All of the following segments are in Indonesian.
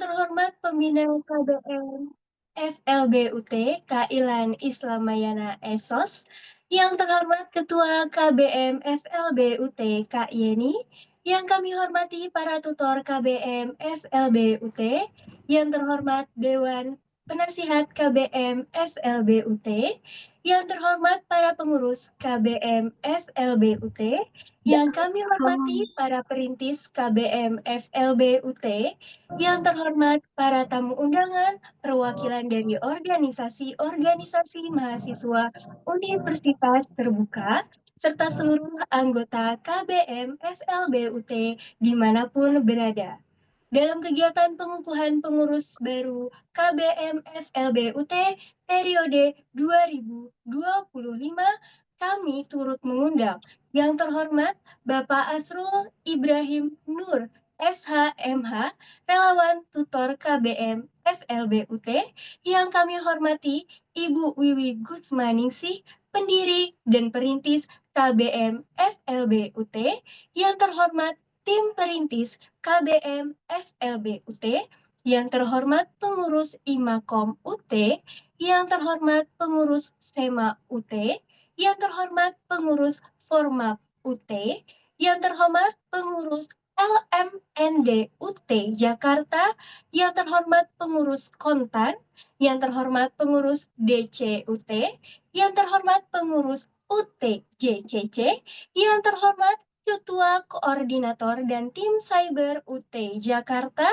terhormat pembina KBM FLBUT, Kak Ilan Islamayana Esos, yang terhormat Ketua KBM FLBUT, Kak Yeni, yang kami hormati para tutor KBM FLBUT, yang terhormat Dewan Penasihat KBM FLBUT, yang terhormat para pengurus KBM FLBUT, yang kami hormati para perintis KBM FLBUT, yang terhormat para tamu undangan, perwakilan dari organisasi-organisasi mahasiswa Universitas Terbuka, serta seluruh anggota KBM FLBUT dimanapun berada. Dalam kegiatan pengukuhan pengurus baru KBM FLBUT periode 2025, kami turut mengundang yang terhormat Bapak Asrul Ibrahim Nur, SHMH, relawan tutor KBM FLBUT, yang kami hormati Ibu Wiwi Gusmaningsih, pendiri dan perintis KBM FLBUT, yang terhormat tim perintis KBM FLBUT, yang terhormat pengurus IMAKOM UT, yang terhormat pengurus SEMA UT, yang terhormat pengurus Formap UT, yang terhormat pengurus LMND UT Jakarta, yang terhormat pengurus Kontan, yang terhormat pengurus DC UT, yang terhormat pengurus UT JCC, yang terhormat Ketua Koordinator dan Tim Cyber UT Jakarta,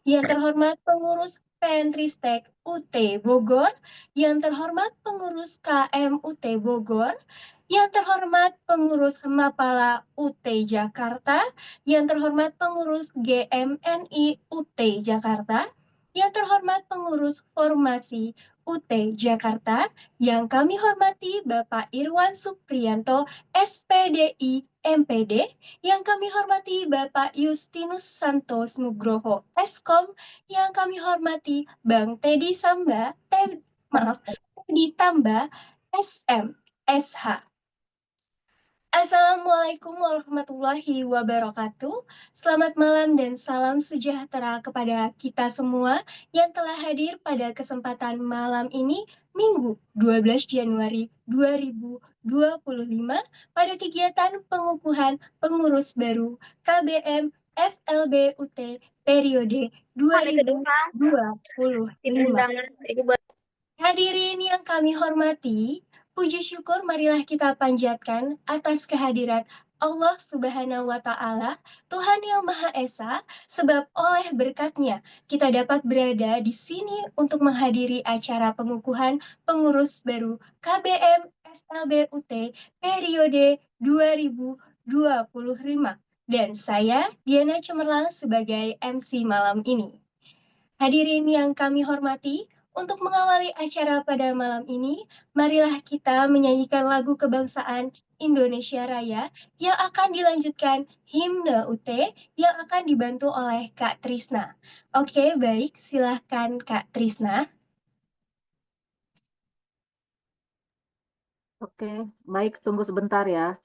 yang terhormat pengurus Penristek UT Bogor, yang terhormat pengurus KM UT Bogor, yang terhormat pengurus Mapala UT Jakarta, yang terhormat pengurus GMNI UT Jakarta, yang terhormat pengurus Formasi UT Jakarta, yang kami hormati Bapak Irwan Supriyanto, SPDI MPD, yang kami hormati Bapak Justinus Santos Nugroho, Eskom, yang kami hormati Bang Teddy Tamba, SM, SH. Assalamualaikum warahmatullahi wabarakatuh. Selamat malam dan salam sejahtera kepada kita semua yang telah hadir pada kesempatan malam ini, Minggu 12 Januari 2025, pada kegiatan pengukuhan pengurus baru KBM FLBUT periode 2025. Hadirin yang kami hormati, puji syukur marilah kita panjatkan atas kehadirat Allah Subhanahu wa Ta'ala, Tuhan yang Maha Esa, sebab oleh berkat-Nya kita dapat berada di sini untuk menghadiri acara pengukuhan pengurus baru KBM FLBUT periode 2025. Dan saya, Diana Cemerlang, sebagai MC malam ini. Hadirin yang kami hormati, untuk mengawali acara pada malam ini, marilah kita menyanyikan lagu kebangsaan Indonesia Raya yang akan dilanjutkan himne UT yang akan dibantu oleh Kak Trisna. Oke, baik, silahkan Kak Trisna. Oke, baik, tunggu sebentar ya.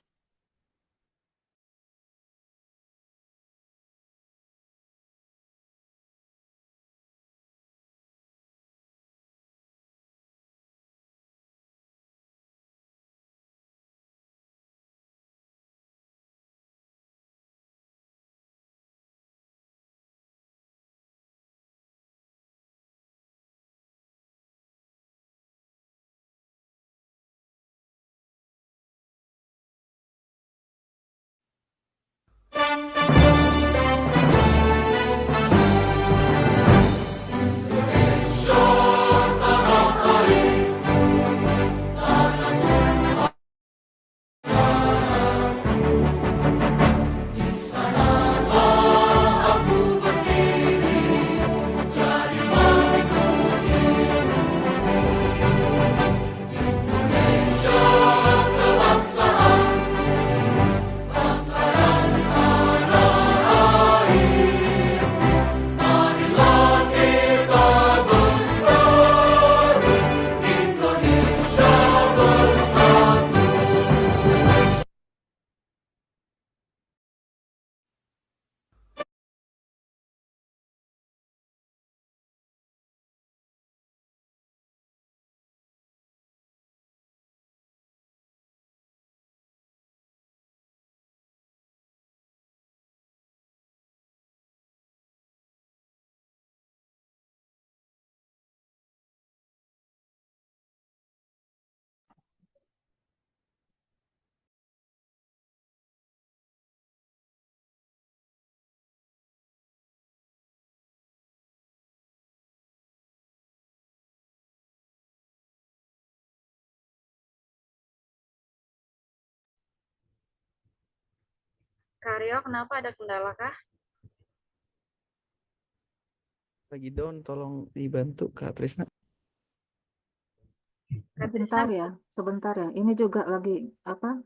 Kak Rio, kenapa ada kendala kah? Lagi down, tolong dibantu Kak Trisna. Kak Trisna, Sebentar ya. Ini juga lagi apa?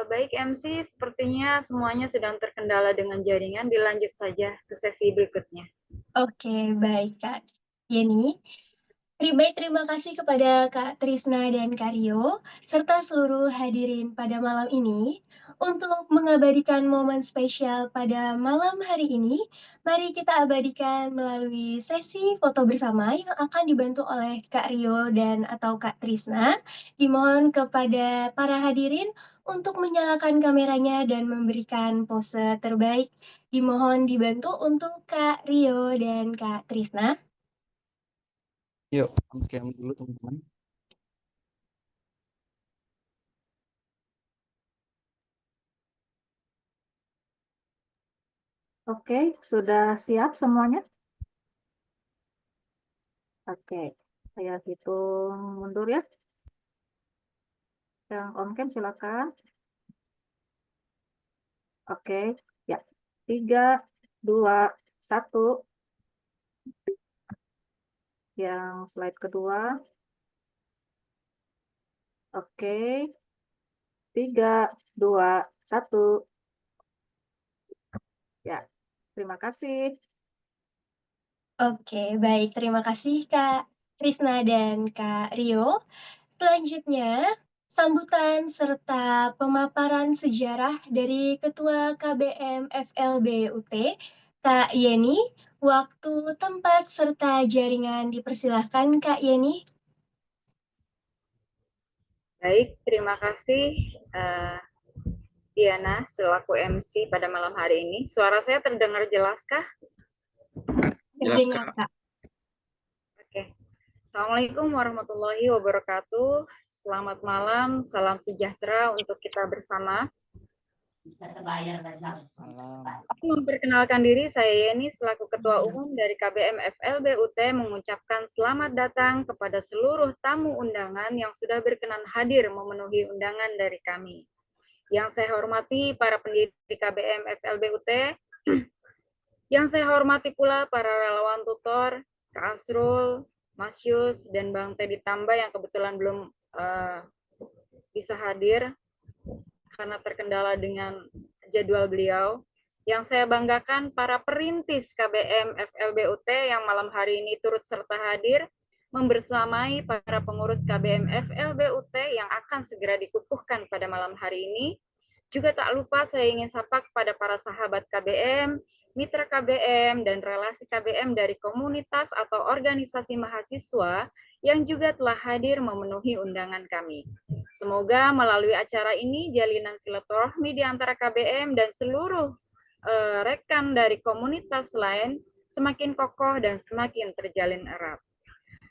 baik MC, sepertinya semuanya sedang terkendala dengan jaringan. Dilanjut saja ke sesi berikutnya. Oke, baik Kak Yeni. Baik, terima kasih kepada Kak Trisna dan Kak Rio, serta seluruh hadirin pada malam ini. Untuk mengabadikan momen spesial pada malam hari ini, mari kita abadikan melalui sesi foto bersama yang akan dibantu oleh Kak Rio dan atau Kak Trisna. Dimohon kepada para hadirin untuk menyalakan kameranya dan memberikan pose terbaik. Dimohon dibantu untuk Kak Rio dan Kak Trisna. Yuk, oke dulu teman-teman. Oke, sudah siap semuanya? Oke, saya hitung mundur ya. Yang on cam silakan. Oke, ya. 3, 2, 1. Yang slide kedua. Oke. 3, 2, 1. Ya, terima kasih. Oke, baik. Terima kasih Kak Trisna dan Kak Rio. Selanjutnya, sambutan serta pemaparan sejarah dari Ketua KBM FLB UT, Kak Yeni. Waktu, tempat, serta jaringan dipersilahkan Kak Yeni. Baik, terima kasih Diana selaku MC pada malam hari ini. Suara saya terdengar jelaskah? Terdengar Kak. Oke. Assalamualaikum warahmatullahi wabarakatuh. Selamat malam, salam sejahtera untuk kita bersama. Memperkenalkan diri, saya Yeni selaku Ketua Umum dari KBM FLB UT mengucapkan selamat datang kepada seluruh tamu undangan yang sudah berkenan hadir memenuhi undangan dari kami. Yang saya hormati para pendiri KBM FLB UT, yang saya hormati pula para relawan tutor, Kak Asrul, Mas Yus, dan Bang Teddy Tamba yang kebetulan belum bisa hadir karena terkendala dengan jadwal beliau. Yang saya banggakan para perintis KBM FLBUT yang malam hari ini turut serta hadir membersamai para pengurus KBM FLBUT yang akan segera dikukuhkan pada malam hari ini. Juga tak lupa saya ingin sapa kepada para sahabat KBM, mitra KBM, dan relasi KBM dari komunitas atau organisasi mahasiswa yang juga telah hadir memenuhi undangan kami. Semoga melalui acara ini jalinan silaturahmi di antara KBM dan seluruh rekan dari komunitas lain semakin kokoh dan semakin terjalin erat.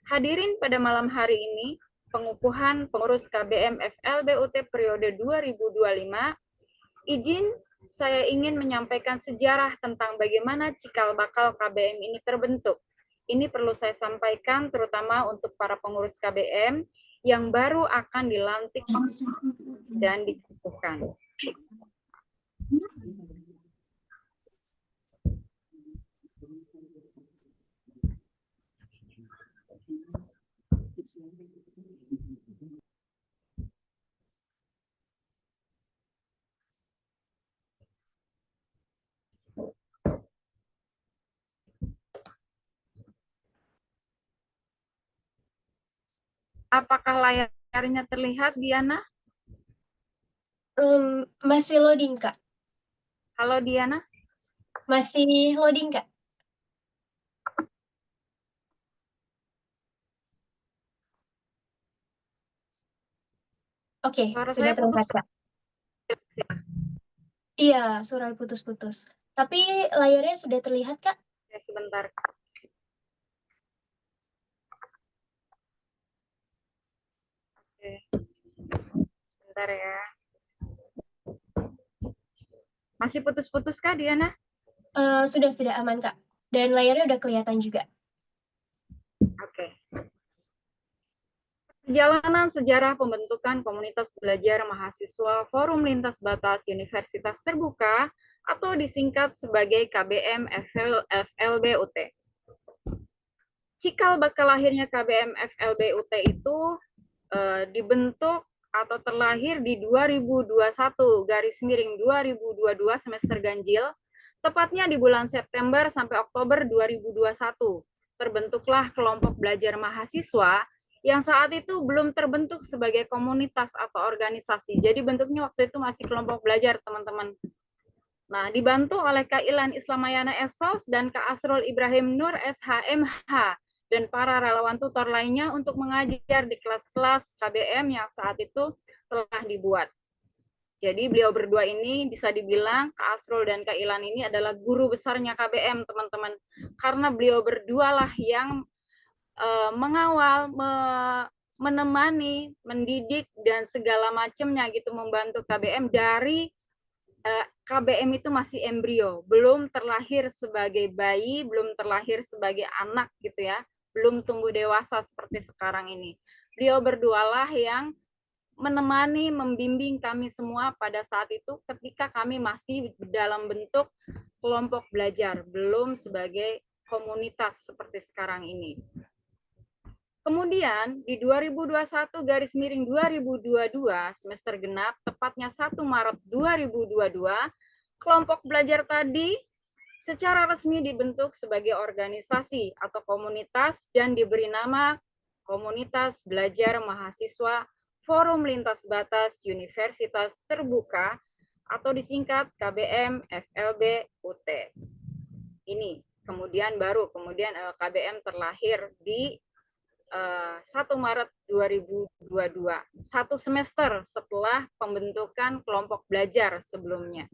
Hadirin pada malam hari ini, pengukuhan pengurus KBM FLBUT periode 2025, izin saya ingin menyampaikan sejarah tentang bagaimana cikal bakal KBM ini terbentuk. Ini perlu saya sampaikan terutama untuk para pengurus KBM yang baru akan dilantik dan dikukuhkan. Apakah layarnya terlihat, Diana? Masih loading, Kak. Halo, Diana? Masih loading, Kak. Oke, sudah terlihat, Kak. Iya, suara putus-putus. Tapi layarnya sudah terlihat, Kak? Ya, sebentar. Oke. Sebentar ya. Masih putus-putus Kak, Diana? Sudah aman, Kak. Dan layarnya udah kelihatan juga. Oke. Perjalanan sejarah pembentukan komunitas belajar mahasiswa Forum Lintas Batas Universitas Terbuka atau disingkat sebagai KBM FLB UT. Cikal bakal lahirnya KBM FLB UT itu dibentuk atau terlahir di 2021/2022 semester ganjil, tepatnya di bulan September sampai Oktober 2021. Terbentuklah kelompok belajar mahasiswa yang saat itu belum terbentuk sebagai komunitas atau organisasi. Jadi bentuknya waktu itu masih kelompok belajar, teman-teman. Nah, dibantu oleh Kak Ilan Islamayana Esos dan Kak Asrul Ibrahim Nur SHMH dan para relawan tutor lainnya untuk mengajar di kelas-kelas KBM yang saat itu telah dibuat. Jadi beliau berdua ini bisa dibilang Kak Asrul dan Kak Ilan ini adalah guru besarnya KBM, teman-teman. Karena beliau berdua lah yang mengawal, menemani, mendidik, dan segala macamnya gitu, membantu KBM dari KBM itu masih embrio, belum terlahir sebagai bayi, belum terlahir sebagai anak gitu ya, belum tumbuh dewasa seperti sekarang ini. Beliau berdualah yang menemani, membimbing kami semua pada saat itu ketika kami masih dalam bentuk kelompok belajar, belum sebagai komunitas seperti sekarang ini. Kemudian di 2021/2022 semester genap, tepatnya 1 Maret 2022, kelompok belajar tadi secara resmi dibentuk sebagai organisasi atau komunitas dan diberi nama Komunitas Belajar Mahasiswa Forum Lintas Batas Universitas Terbuka atau disingkat KBM FLB UT. Ini kemudian KBM terlahir di 1 Maret 2022, 1 semester setelah pembentukan kelompok belajar sebelumnya.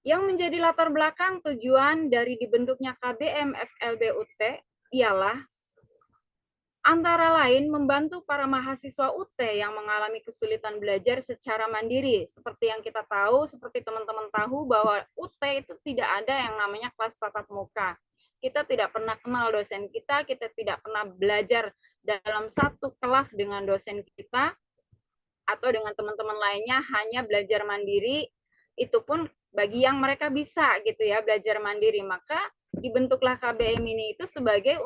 Yang menjadi latar belakang tujuan dari dibentuknya KBM FLB UT ialah antara lain membantu para mahasiswa UT yang mengalami kesulitan belajar secara mandiri. Seperti yang kita tahu, seperti teman-teman tahu bahwa UT itu tidak ada yang namanya kelas tatap muka. Kita tidak pernah kenal dosen kita tidak pernah belajar dalam satu kelas dengan dosen kita atau dengan teman-teman lainnya, hanya belajar mandiri, itu pun bagi yang mereka bisa gitu ya, belajar mandiri. Maka dibentuklah KBM ini itu sebagai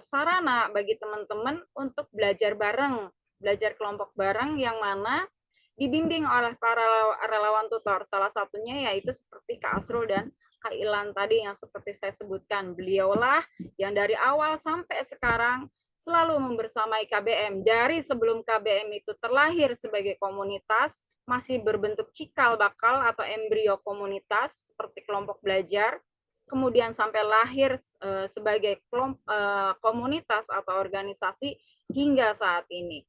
sarana bagi teman-teman untuk belajar bareng, belajar kelompok bareng yang mana dibimbing oleh para relawan tutor. Salah satunya yaitu seperti Kak Asrul dan Kak Ilan tadi yang seperti saya sebutkan. Beliaulah yang dari awal sampai sekarang selalu membersamai KBM. Dari sebelum KBM itu terlahir sebagai komunitas, masih berbentuk cikal bakal atau embrio komunitas seperti kelompok belajar, kemudian sampai lahir sebagai komunitas atau organisasi hingga saat ini.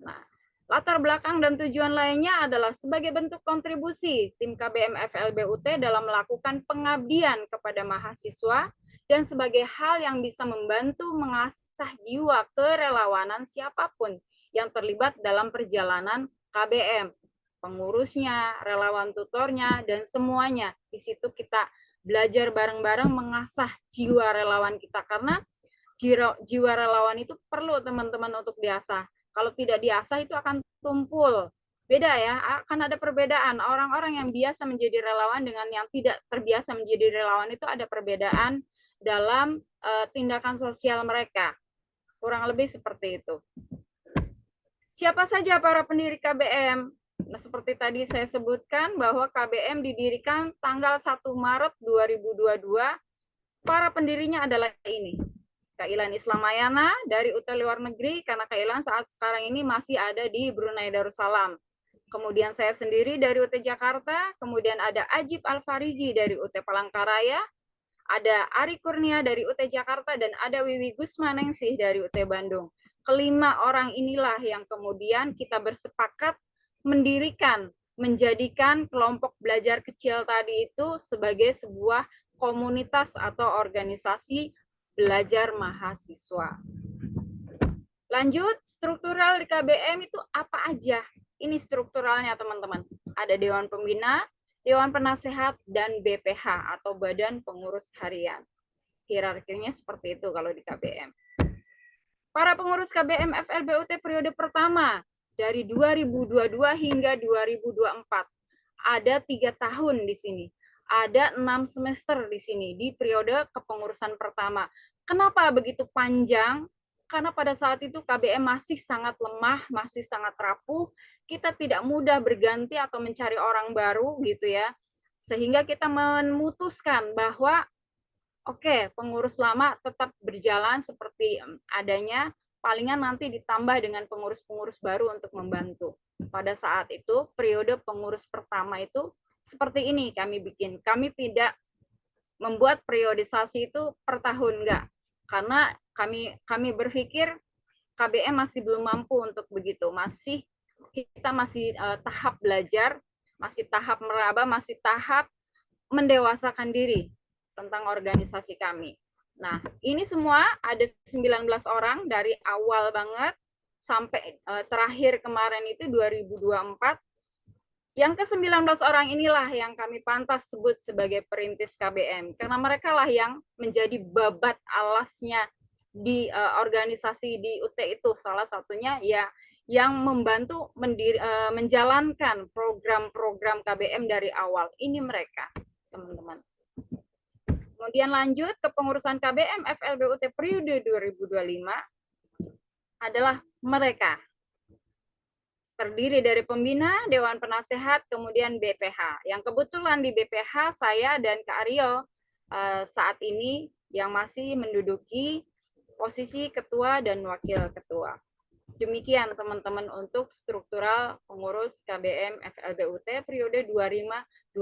Nah, latar belakang dan tujuan lainnya adalah sebagai bentuk kontribusi tim KBM FLB UT dalam melakukan pengabdian kepada mahasiswa dan sebagai hal yang bisa membantu mengasah jiwa kerelawanan siapapun yang terlibat dalam perjalanan KBM, pengurusnya, relawan tutornya, dan semuanya. Di situ kita belajar bareng-bareng mengasah jiwa relawan kita, karena jiwa relawan itu perlu teman-teman untuk diasah. Kalau tidak diasah itu akan tumpul. Beda ya, akan ada perbedaan. Orang-orang yang biasa menjadi relawan dengan yang tidak terbiasa menjadi relawan itu ada perbedaan dalam tindakan sosial mereka. Kurang lebih seperti itu. Siapa saja para pendiri KBM? Nah, seperti tadi saya sebutkan bahwa KBM didirikan tanggal 1 Maret 2022. Para pendirinya adalah ini. Kak Ilan Islamayana dari UT Luar Negeri, karena Kak Ilan saat sekarang ini masih ada di Brunei Darussalam. Kemudian saya sendiri dari UT Jakarta, kemudian ada Ajib Al-Fariji dari UT Palangkaraya, ada Ari Kurnia dari UT Jakarta, dan ada Wiwi Gusmaningsih dari UT Bandung. kelima orang inilah yang kemudian kita bersepakat menjadikan kelompok belajar kecil tadi itu sebagai sebuah komunitas atau organisasi belajar mahasiswa. Lanjut, struktural di KBM itu apa aja? Ini strukturalnya teman-teman. Ada Dewan Pembina, Dewan Penasehat, dan BPH atau Badan Pengurus Harian. Hierarkinya seperti itu kalau di KBM. Para pengurus KBM FLBUT periode pertama dari 2022 hingga 2024. Ada 3 tahun di sini. Ada 6 semester di sini di periode kepengurusan pertama. Kenapa begitu panjang? Karena pada saat itu KBM masih sangat lemah, masih sangat rapuh. Kita tidak mudah berganti atau mencari orang baru gitu ya. Sehingga kita memutuskan bahwa oke, pengurus lama tetap berjalan seperti adanya, palingan nanti ditambah dengan pengurus-pengurus baru untuk membantu. Pada saat itu, periode pengurus pertama itu seperti ini kami bikin. Kami tidak membuat periodisasi itu per tahun, enggak. Karena kami berpikir KBM masih belum mampu untuk begitu. Kita masih tahap belajar, masih tahap meraba, masih tahap mendewasakan diri tentang organisasi kami. Nah, ini semua ada 19 orang dari awal banget sampai terakhir kemarin itu 2024. Yang ke-19 orang inilah yang kami pantas sebut sebagai perintis KBM. Karena mereka lah yang menjadi babat alasnya di organisasi di UT itu. Salah satunya ya yang membantu menjalankan program-program KBM dari awal. Ini mereka, teman-teman. Kemudian lanjut ke pengurusan KBM FLBUT periode 2025 adalah mereka. Terdiri dari pembina, Dewan Penasehat, kemudian BPH. Yang kebetulan di BPH saya dan Kak Aryo saat ini yang masih menduduki posisi ketua dan wakil ketua. Demikian teman-teman untuk struktural pengurus KBM FLBUT periode 2025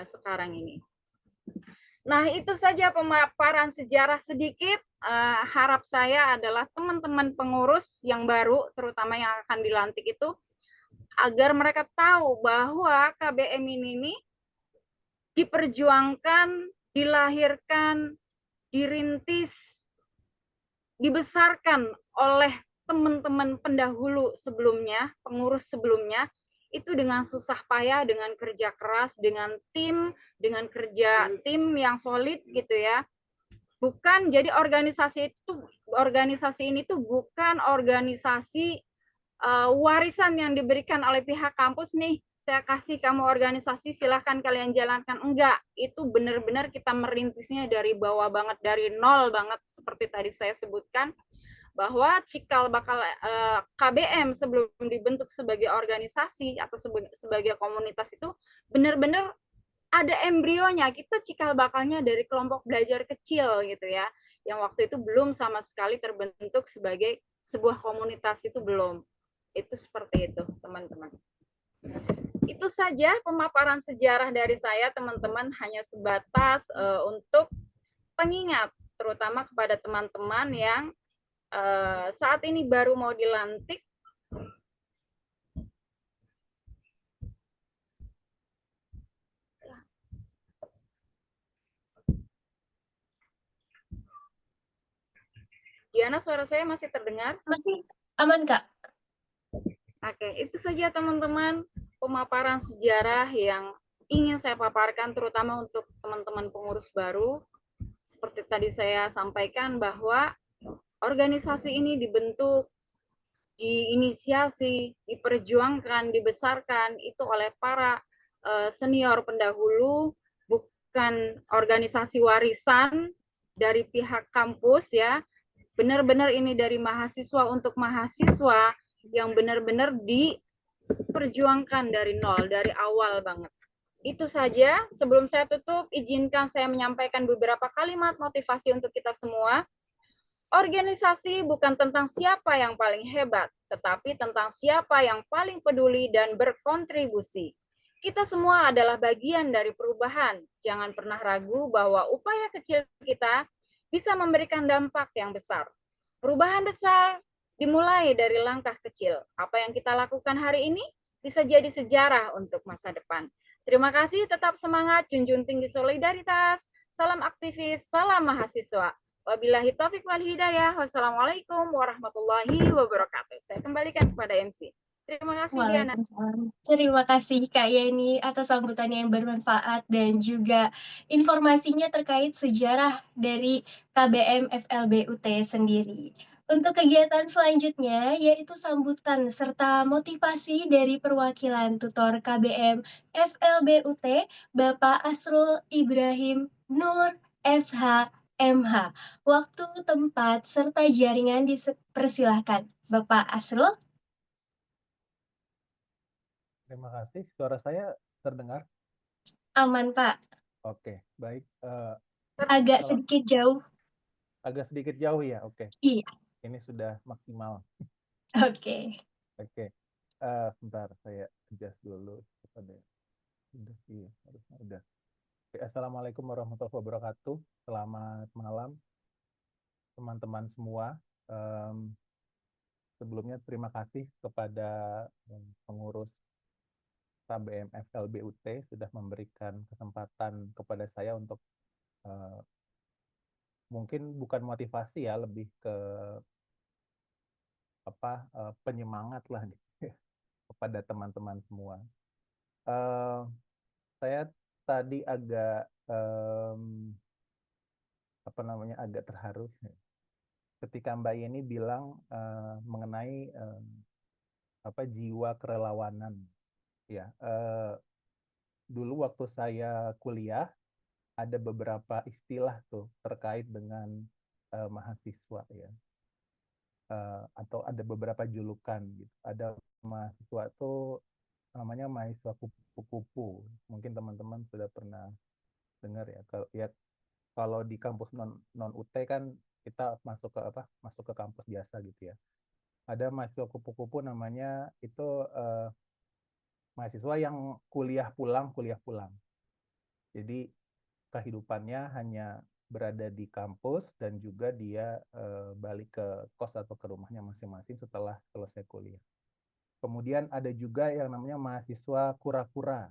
sekarang ini. Nah, itu saja pemaparan sejarah sedikit. Harap saya adalah teman-teman pengurus yang baru, terutama yang akan dilantik itu, agar mereka tahu bahwa KBM ini diperjuangkan, dilahirkan, dirintis, dibesarkan oleh teman-teman pendahulu sebelumnya, pengurus sebelumnya, itu dengan susah payah, dengan kerja keras, dengan kerja tim yang solid gitu ya. Bukan, jadi organisasi ini tuh bukan organisasi warisan yang diberikan oleh pihak kampus nih, saya kasih kamu organisasi silahkan kalian jalankan. Enggak, itu benar-benar kita merintisnya dari bawah banget, dari nol banget, seperti tadi saya sebutkan bahwa cikal bakal KBM sebelum dibentuk sebagai organisasi atau sebagai komunitas itu benar-benar ada embrionya. Kita cikal bakalnya dari kelompok belajar kecil gitu ya, yang waktu itu belum sama sekali terbentuk sebagai sebuah komunitas, itu belum. Itu seperti itu teman-teman. Itu saja pemaparan sejarah dari saya teman-teman, hanya sebatas untuk pengingat terutama kepada teman-teman yang saat ini baru mau dilantik. Diana, suara saya masih terdengar? Masih aman, Kak. Oke, itu saja teman-teman pemaparan sejarah yang ingin saya paparkan, terutama untuk teman-teman pengurus baru. Seperti tadi saya sampaikan bahwa organisasi ini dibentuk, diinisiasi, diperjuangkan, dibesarkan itu oleh para senior pendahulu, bukan organisasi warisan dari pihak kampus ya. Benar-benar ini dari mahasiswa untuk mahasiswa yang benar-benar diperjuangkan dari nol, dari awal banget. Itu saja. Sebelum saya tutup, izinkan saya menyampaikan beberapa kalimat motivasi untuk kita semua. Organisasi bukan tentang siapa yang paling hebat, tetapi tentang siapa yang paling peduli dan berkontribusi. Kita semua adalah bagian dari perubahan. Jangan pernah ragu bahwa upaya kecil kita bisa memberikan dampak yang besar. Perubahan besar dimulai dari langkah kecil. Apa yang kita lakukan hari ini bisa jadi sejarah untuk masa depan. Terima kasih, tetap semangat, junjung tinggi solidaritas, salam aktivis, salam mahasiswa. Wabillahi taufiq wal hidayah. Wassalamualaikum warahmatullahi wabarakatuh. Saya kembalikan kepada MC. Terima kasih, Diana. Waalaikumsalam. Terima kasih Kak Yeni atas sambutannya yang bermanfaat dan juga informasinya terkait sejarah dari KBM FLBUT sendiri. Untuk kegiatan selanjutnya yaitu sambutan serta motivasi dari perwakilan tutor KBM FLBUT Bapak Asrul Ibrahim Nur SH MH. Waktu, tempat, serta jaringan dipersilahkan. Bapak Asrul. Terima kasih. Suara saya terdengar? Aman, Pak. Oke, baik. Agak Kalau sedikit jauh. agak sedikit jauh ya, oke. Iya, Ini sudah maksimal. oke. Oke. Sebentar, saya adjust dulu kepada udah, iya, harusnya udah. Oke, Assalamualaikum warahmatullahi wabarakatuh. Selamat malam, teman-teman semua. Sebelumnya terima kasih kepada pengurus KBM FLBUT sudah memberikan kesempatan kepada saya untuk mungkin bukan motivasi ya, lebih ke penyemangat lah gitu kepada teman-teman semua. Saya tadi agak agak terharu ketika Mbak Yeni bilang mengenai jiwa kerelawanan ya. Dulu waktu saya kuliah ada beberapa istilah tuh terkait dengan mahasiswa ya. Atau ada beberapa julukan gitu. Ada mahasiswa tuh namanya mahasiswa kupu-kupu. Mungkin teman-teman sudah pernah dengar ya. Kalau di kampus non UT kan kita masuk ke Masuk ke kampus biasa gitu ya. Ada mahasiswa kupu-kupu namanya itu mahasiswa yang kuliah pulang. Jadi kehidupannya hanya berada di kampus dan juga dia balik ke kos atau ke rumahnya masing-masing setelah selesai kuliah. Kemudian ada juga yang namanya mahasiswa kura-kura.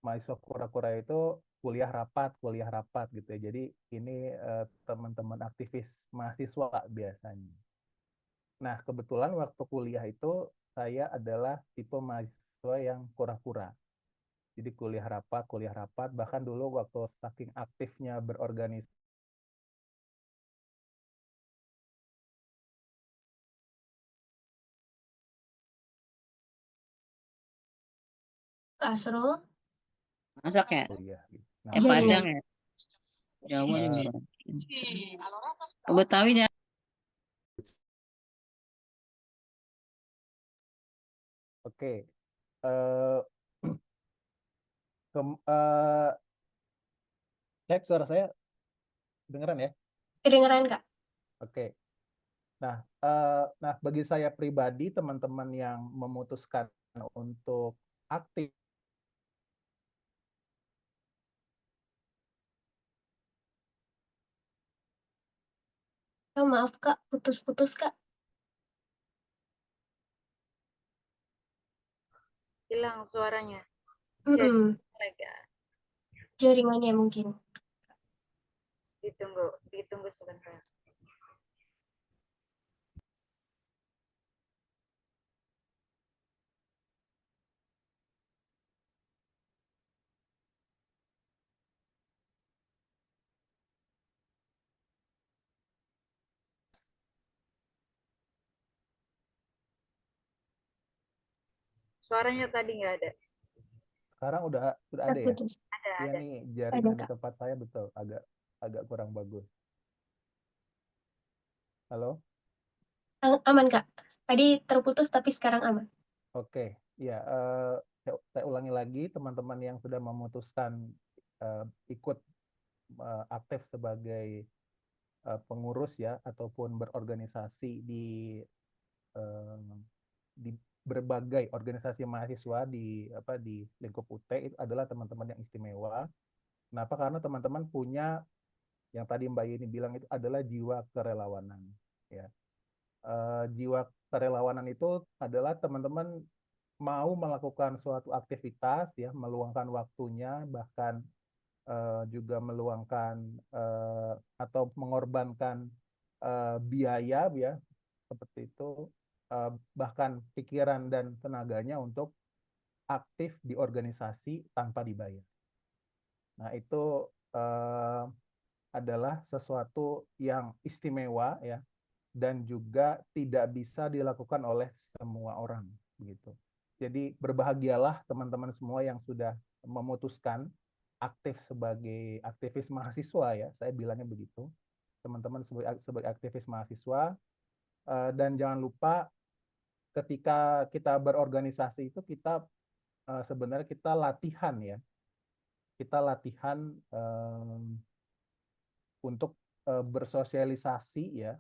Mahasiswa kura-kura itu kuliah rapat gitu ya. Jadi ini teman-teman aktivis mahasiswa biasanya. Nah, kebetulan waktu kuliah itu saya adalah tipe mahasiswa yang kura-kura. Jadi kuliah rapat, bahkan dulu waktu saking aktifnya berorganisasi. Kak Asrul, Masak ya? Kuliah gitu. Nah, jaringan. Padang ya? Jawa juga. Betawi ya? Oke. Cek suara saya dengeran ya? Kedengeran, Kak? Oke. Nah, bagi saya pribadi, teman-teman yang memutuskan untuk aktif Oh, maaf, Kak. Putus-putus, Kak. Hilang suaranya. Mm-mm. Lega. Jaringannya mungkin. Ditunggu sebentar. Suaranya tadi nggak ada. sekarang udah ada ya? Putus. Iya Ada. nih, jaringan Ada, di Kak. tempat saya betul agak kurang bagus. Halo? Aman, Kak. Tadi terputus, tapi sekarang aman. Oke, ya, saya ulangi lagi, teman-teman yang sudah memutuskan ikut aktif sebagai pengurus ya, ataupun berorganisasi di berbagai organisasi mahasiswa di lingkup UT, itu adalah teman-teman yang istimewa. Kenapa? Karena teman-teman punya yang tadi Mbak Yeni bilang itu adalah jiwa kerelawanan. Ya. Jiwa kerelawanan itu adalah teman-teman mau melakukan suatu aktivitas, ya, meluangkan waktunya, bahkan juga meluangkan atau mengorbankan biaya, ya, seperti itu, bahkan pikiran dan tenaganya untuk aktif di organisasi tanpa dibayar. Nah, itu adalah sesuatu yang istimewa, ya, dan juga tidak bisa dilakukan oleh semua orang, begitu. Jadi berbahagialah teman-teman semua yang sudah memutuskan aktif sebagai aktivis mahasiswa, ya, saya bilangnya begitu, teman-teman sebagai aktivis mahasiswa. Dan jangan lupa ketika kita berorganisasi itu kita sebenarnya kita latihan, ya, kita latihan untuk bersosialisasi, ya,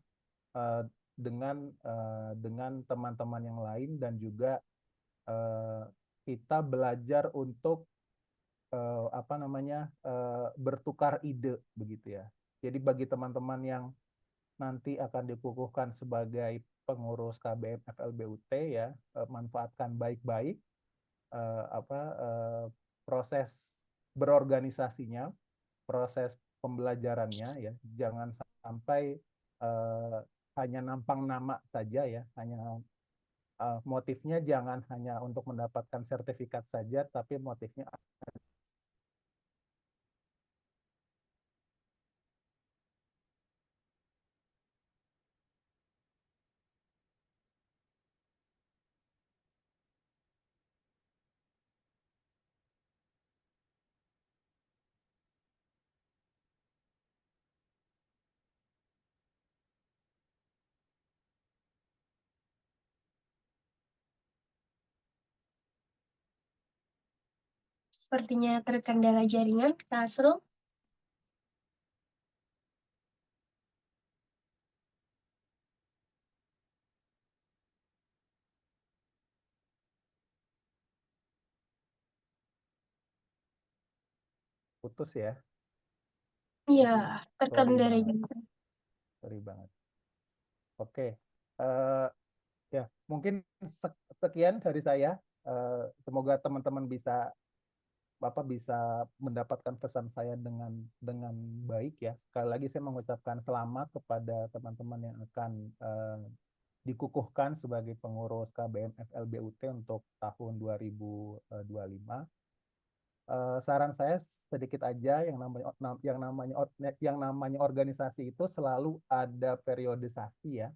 dengan teman-teman yang lain, dan juga kita belajar untuk bertukar ide, begitu ya. Jadi bagi teman-teman yang nanti akan dikukuhkan sebagai pengurus KBM FLBUT, ya, manfaatkan baik-baik proses berorganisasinya, proses pembelajarannya, ya. Jangan sampai hanya nampang nama saja, ya, hanya motifnya jangan hanya untuk mendapatkan sertifikat saja, tapi motifnya Sepertinya terkendala jaringan, Kak Asrul. putus, ya. Iya, Sorry terkendala banget. jaringan. Sorry banget. Oke. Ya, mungkin sekian dari saya. Semoga teman-teman bisa mendapatkan pesan saya dengan baik, ya. Sekali lagi saya mengucapkan selamat kepada teman-teman yang akan dikukuhkan sebagai pengurus KBM FLBUT untuk tahun 2025. Saran saya sedikit aja, yang namanya organisasi itu selalu ada periodisasi, ya.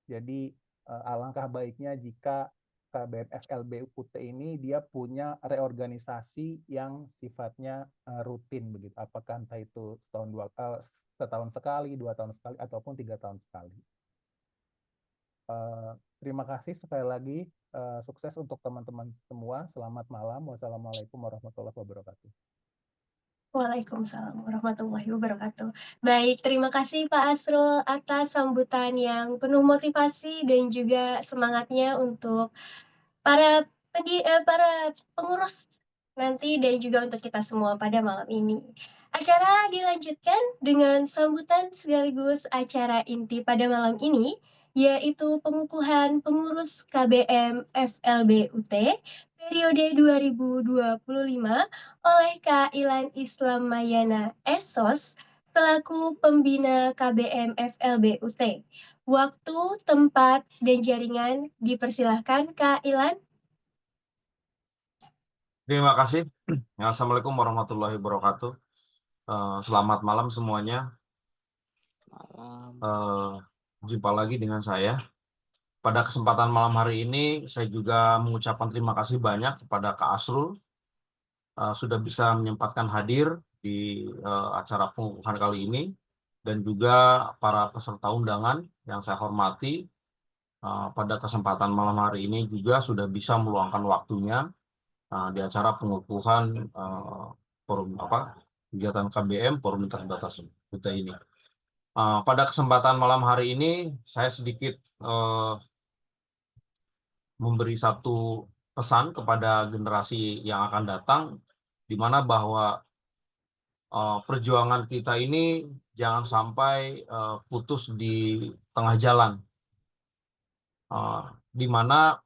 Jadi alangkah baiknya jika KBM FLBUT ini dia punya reorganisasi yang sifatnya rutin, begitu. Apakah entah itu setahun sekali, 2 tahun sekali, ataupun 3 tahun sekali. Terima kasih sekali lagi. Sukses untuk teman-teman semua. Selamat malam. Wassalamualaikum warahmatullahi wabarakatuh. Waalaikumsalam warahmatullahi wabarakatuh. Baik, terima kasih Pak Asrul atas sambutan yang penuh motivasi dan juga semangatnya untuk para pengurus nanti dan juga untuk kita semua pada malam ini. Acara dilanjutkan dengan sambutan sekaligus acara inti pada malam ini, yaitu pengukuhan pengurus KBM FLBUT periode 2025 oleh Kak Ilan Islam Mayana Esos selaku pembina KBM FLBUT. Waktu, tempat, dan jaringan dipersilahkan Kak Ilan. Terima kasih. Assalamualaikum warahmatullahi wabarakatuh. Selamat malam semuanya. Jumpa lagi dengan saya. Pada kesempatan malam hari ini, saya juga mengucapkan terima kasih banyak kepada Kak Asrul sudah bisa menyempatkan hadir di acara pengukuhan kali ini, dan juga para peserta undangan yang saya hormati. Pada kesempatan malam hari ini juga sudah bisa meluangkan waktunya di acara pengukuhan kegiatan KBM Forum Lintas Batas UT ini. Pada kesempatan malam hari ini saya sedikit memberi satu pesan kepada generasi yang akan datang, di mana bahwa perjuangan kita ini jangan sampai putus di tengah jalan. Di mana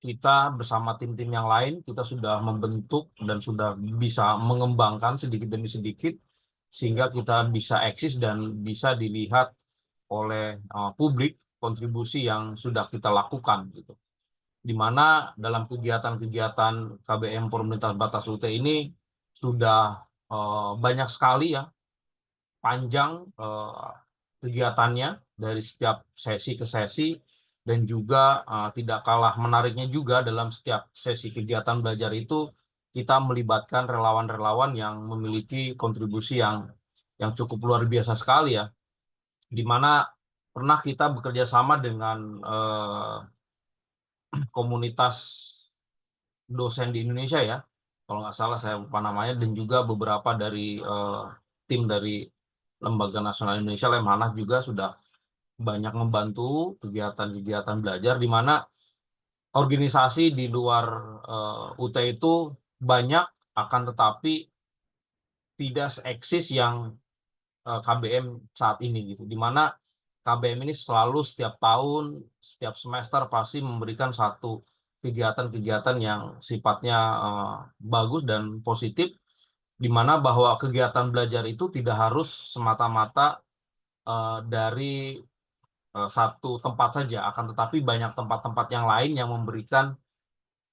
kita bersama tim-tim yang lain, kita sudah membentuk dan sudah bisa mengembangkan sedikit demi sedikit, sehingga kita bisa eksis dan bisa dilihat oleh publik kontribusi yang sudah kita lakukan gitu. Di mana dalam kegiatan-kegiatan KBM Forum Lintas Batas UT ini sudah banyak sekali ya, panjang kegiatannya dari setiap sesi ke sesi, dan juga tidak kalah menariknya juga dalam setiap sesi kegiatan belajar itu kita melibatkan relawan-relawan yang memiliki kontribusi yang cukup luar biasa sekali ya, di mana pernah kita bekerja sama dengan komunitas dosen di Indonesia ya, kalau nggak salah saya lupa namanya, dan juga beberapa dari tim dari Lembaga Nasional Indonesia Lemhanas juga sudah banyak membantu kegiatan-kegiatan belajar, di mana organisasi di luar UT itu banyak, akan tetapi tidak seeksis yang KBM saat ini gitu, di mana KBM ini selalu setiap tahun, setiap semester pasti memberikan satu kegiatan-kegiatan yang sifatnya bagus dan positif, di mana bahwa kegiatan belajar itu tidak harus semata-mata dari satu tempat saja, akan tetapi banyak tempat-tempat yang lain yang memberikan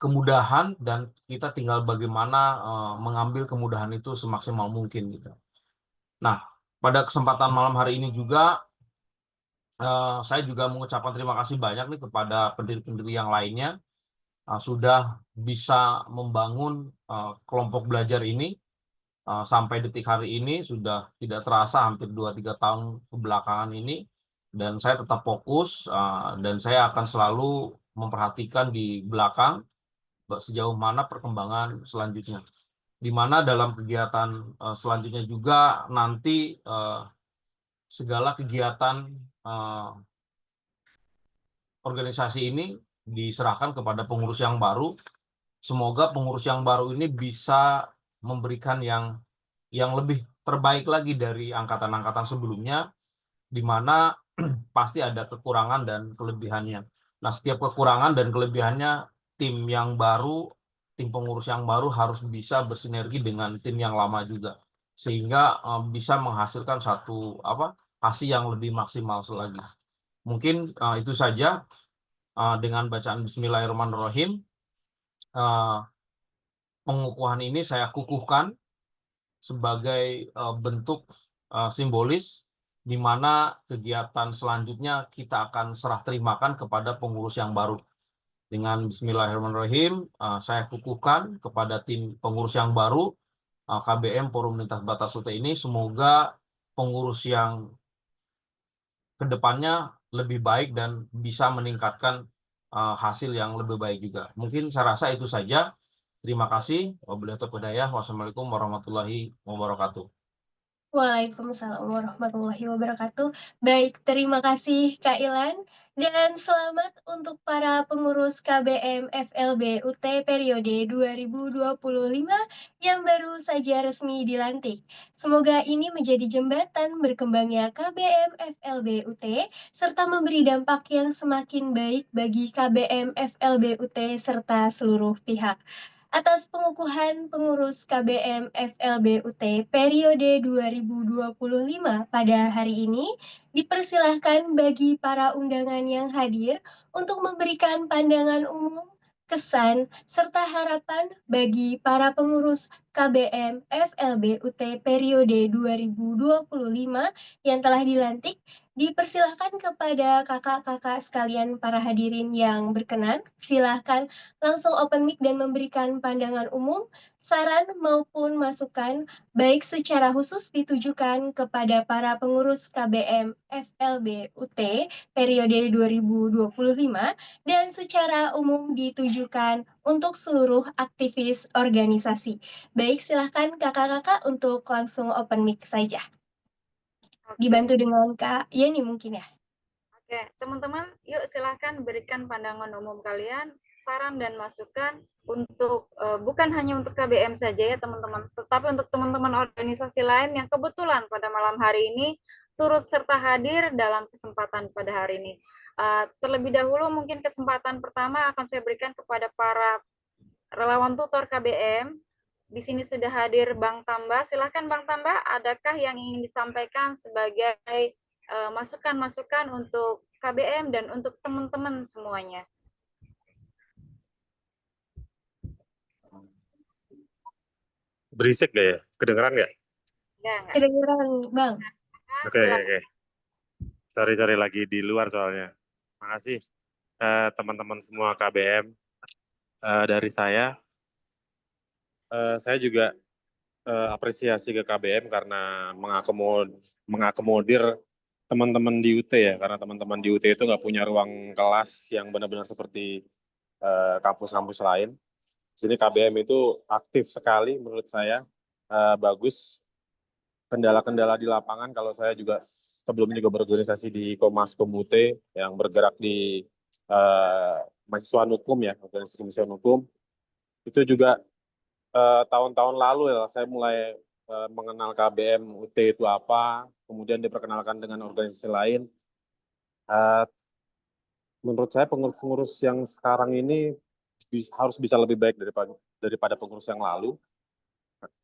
kemudahan dan kita tinggal bagaimana mengambil kemudahan itu semaksimal mungkin gitu. Nah, pada kesempatan malam hari ini juga saya juga mengucapkan terima kasih banyak nih kepada pendiri-pendiri yang lainnya sudah bisa membangun kelompok belajar ini sampai detik hari ini, sudah tidak terasa hampir 2-3 tahun kebelakangan ini, dan saya tetap fokus dan saya akan selalu memperhatikan di belakang sejauh mana perkembangan selanjutnya, di mana dalam kegiatan selanjutnya juga nanti segala kegiatan organisasi ini diserahkan kepada pengurus yang baru. Semoga pengurus yang baru ini bisa memberikan yang lebih terbaik lagi dari angkatan-angkatan sebelumnya, di mana pasti ada kekurangan dan kelebihannya. Nah, setiap kekurangan dan kelebihannya tim yang baru, tim pengurus yang baru harus bisa bersinergi dengan tim yang lama juga, sehingga bisa menghasilkan satu hasil yang lebih maksimal lagi. Mungkin itu saja. Dengan bacaan Bismillahirrahmanirrahim, pengukuhan ini saya kukuhkan sebagai bentuk simbolis, di mana kegiatan selanjutnya kita akan serah terimakan kepada pengurus yang baru. Dengan Bismillahirrahmanirrahim, saya kukuhkan kepada tim pengurus yang baru KBM Forum Lintas Batas UT ini, semoga pengurus yang kedepannya lebih baik dan bisa meningkatkan hasil yang lebih baik juga. Mungkin saya rasa itu saja. Terima kasih. Wabillahi taufiq wal hidayah. Wassalamualaikum warahmatullahi wabarakatuh. Waalaikumsalam warahmatullahi wabarakatuh. Baik, terima kasih Kak Ilan, dan selamat untuk para pengurus KBM FLB UT periode 2025 yang baru saja resmi dilantik. Semoga ini menjadi jembatan berkembangnya KBM FLB UT serta memberi dampak yang semakin baik bagi KBM FLB UT serta seluruh pihak. Atas pengukuhan pengurus KBM FLB UT periode 2025 pada hari ini, dipersilahkan bagi para undangan yang hadir untuk memberikan pandangan umum, kesan, serta harapan bagi para pengurus KBM FLB UT periode 2025 yang telah dilantik. Dipersilahkan kepada kakak-kakak sekalian para hadirin yang berkenan, silahkan langsung open mic dan memberikan pandangan umum, saran maupun masukan, baik secara khusus ditujukan kepada para pengurus KBM FLB UT periode 2025 dan secara umum ditujukan untuk seluruh aktivis organisasi. Baik, silahkan kakak-kakak untuk langsung open mic saja. Dibantu dengan Kak Yeni mungkin ya. Oke, teman-teman, yuk silahkan berikan pandangan umum kalian, saran dan masukan untuk bukan hanya untuk KBM saja ya teman-teman, Tetapi untuk teman-teman organisasi lain yang kebetulan pada malam hari ini turut serta hadir dalam kesempatan pada hari ini. Terlebih dahulu mungkin kesempatan pertama akan saya berikan kepada para relawan tutor KBM. Di sini sudah hadir Bang Tamba. Silakan Bang Tamba, adakah yang ingin disampaikan sebagai masukan-masukan untuk KBM dan untuk teman-teman semuanya? Berisik gak ya? Kedengeran nggak? Ya, enggak? Kedengeran, Bang. Oke. Sorry lagi di luar soalnya. Makasih teman-teman semua KBM. Dari saya juga apresiasi ke KBM karena mengakomodir teman-teman di UT ya, karena teman-teman di UT itu nggak punya ruang kelas yang benar-benar seperti kampus-kampus lain. Di sini KBM itu aktif sekali menurut saya, bagus. Kendala-kendala di lapangan, kalau saya juga sebelumnya juga berorganisasi di Komaskom UT yang bergerak di mahasiswa hukum ya, organisasi mahasiswa hukum, itu juga tahun-tahun lalu ya saya mulai mengenal KBM UT itu apa, kemudian diperkenalkan dengan organisasi lain. Menurut saya pengurus-pengurus yang sekarang ini harus bisa lebih baik daripada pengurus yang lalu,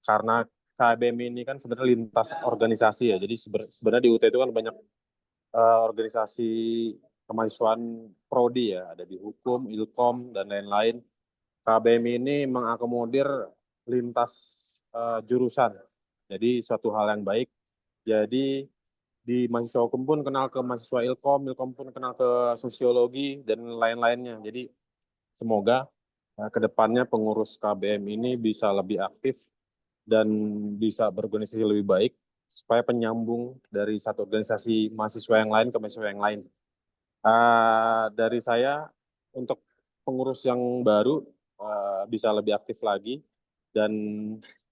karena KBM ini kan sebenarnya lintas organisasi ya, jadi sebenarnya di UT itu kan banyak organisasi kemahasiswaan prodi ya, ada di hukum, ilkom, dan lain-lain. KBM ini mengakomodir lintas jurusan, jadi suatu hal yang baik. Jadi di mahasiswa hukum pun kenal ke mahasiswa ilkom, ilkom pun kenal ke sosiologi, dan lain-lainnya. Jadi semoga ke depannya pengurus KBM ini bisa lebih aktif dan bisa berorganisasi lebih baik, supaya penyambung dari satu organisasi mahasiswa yang lain ke mahasiswa yang lain. Dari saya, untuk pengurus yang baru bisa lebih aktif lagi, dan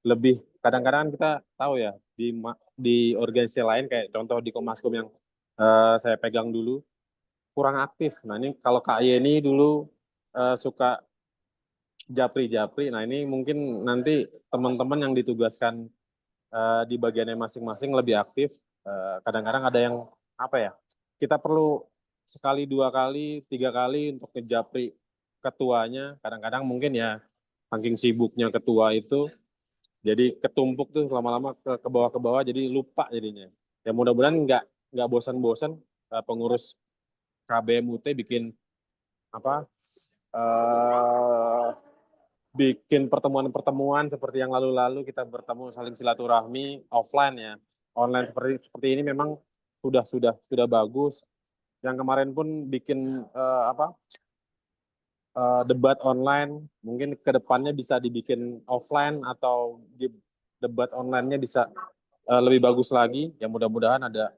lebih, kadang-kadang kita tahu ya, di organisasi lain, kayak contoh di Komaskom yang saya pegang dulu, kurang aktif. Nah ini kalau Kak Yeni dulu suka japri-japri, nah ini mungkin nanti teman-teman yang ditugaskan di bagiannya masing-masing lebih aktif. Kadang-kadang ada yang apa ya, kita perlu sekali, 2 kali, 3 kali untuk ngejapri ketuanya. Kadang-kadang mungkin ya saking sibuknya ketua itu, jadi ketumpuk tuh lama-lama ke bawah, jadi lupa jadinya. Ya mudah-mudahan nggak bosan-bosan pengurus KBM UT bikin apa, bikin pertemuan-pertemuan seperti yang lalu-lalu, kita bertemu saling silaturahmi offline ya. Online seperti ini memang sudah bagus. Yang kemarin pun bikin debat online, mungkin ke depannya bisa dibikin offline atau debat online-nya bisa lebih bagus lagi. Ya mudah-mudahan ada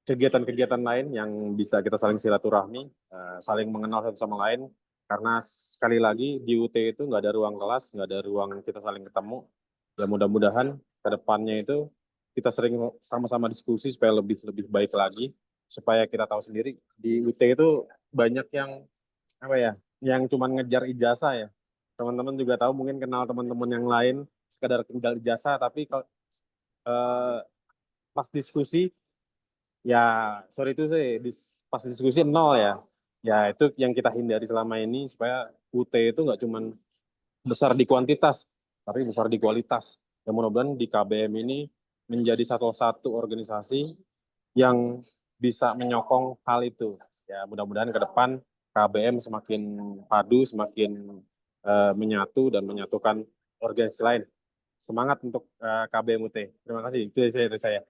kegiatan-kegiatan lain yang bisa kita saling silaturahmi, saling mengenal satu sama lain, karena sekali lagi di UT itu nggak ada ruang kelas, nggak ada ruang kita saling ketemu. Ya mudah-mudahan ke depannya itu kita sering sama-sama diskusi supaya lebih baik lagi, supaya kita tahu sendiri di UT itu banyak yang apa ya, yang cuma ngejar ijazah ya. Teman-teman juga tahu, mungkin kenal teman-teman yang lain sekadar tinggal ijazah, tapi kalau pas diskusi ya sorry itu sih pas diskusi nol ya. Ya itu yang kita hindari selama ini, supaya UT itu nggak cuma besar di kuantitas, tapi besar di kualitas. Ya mudah-mudahan di KBM ini menjadi satu organisasi yang bisa menyokong hal itu. Ya mudah-mudahan ke depan KBM semakin padu, semakin menyatu dan menyatukan organisasi lain. Semangat untuk KBM UT. Terima kasih. Itu dari saya.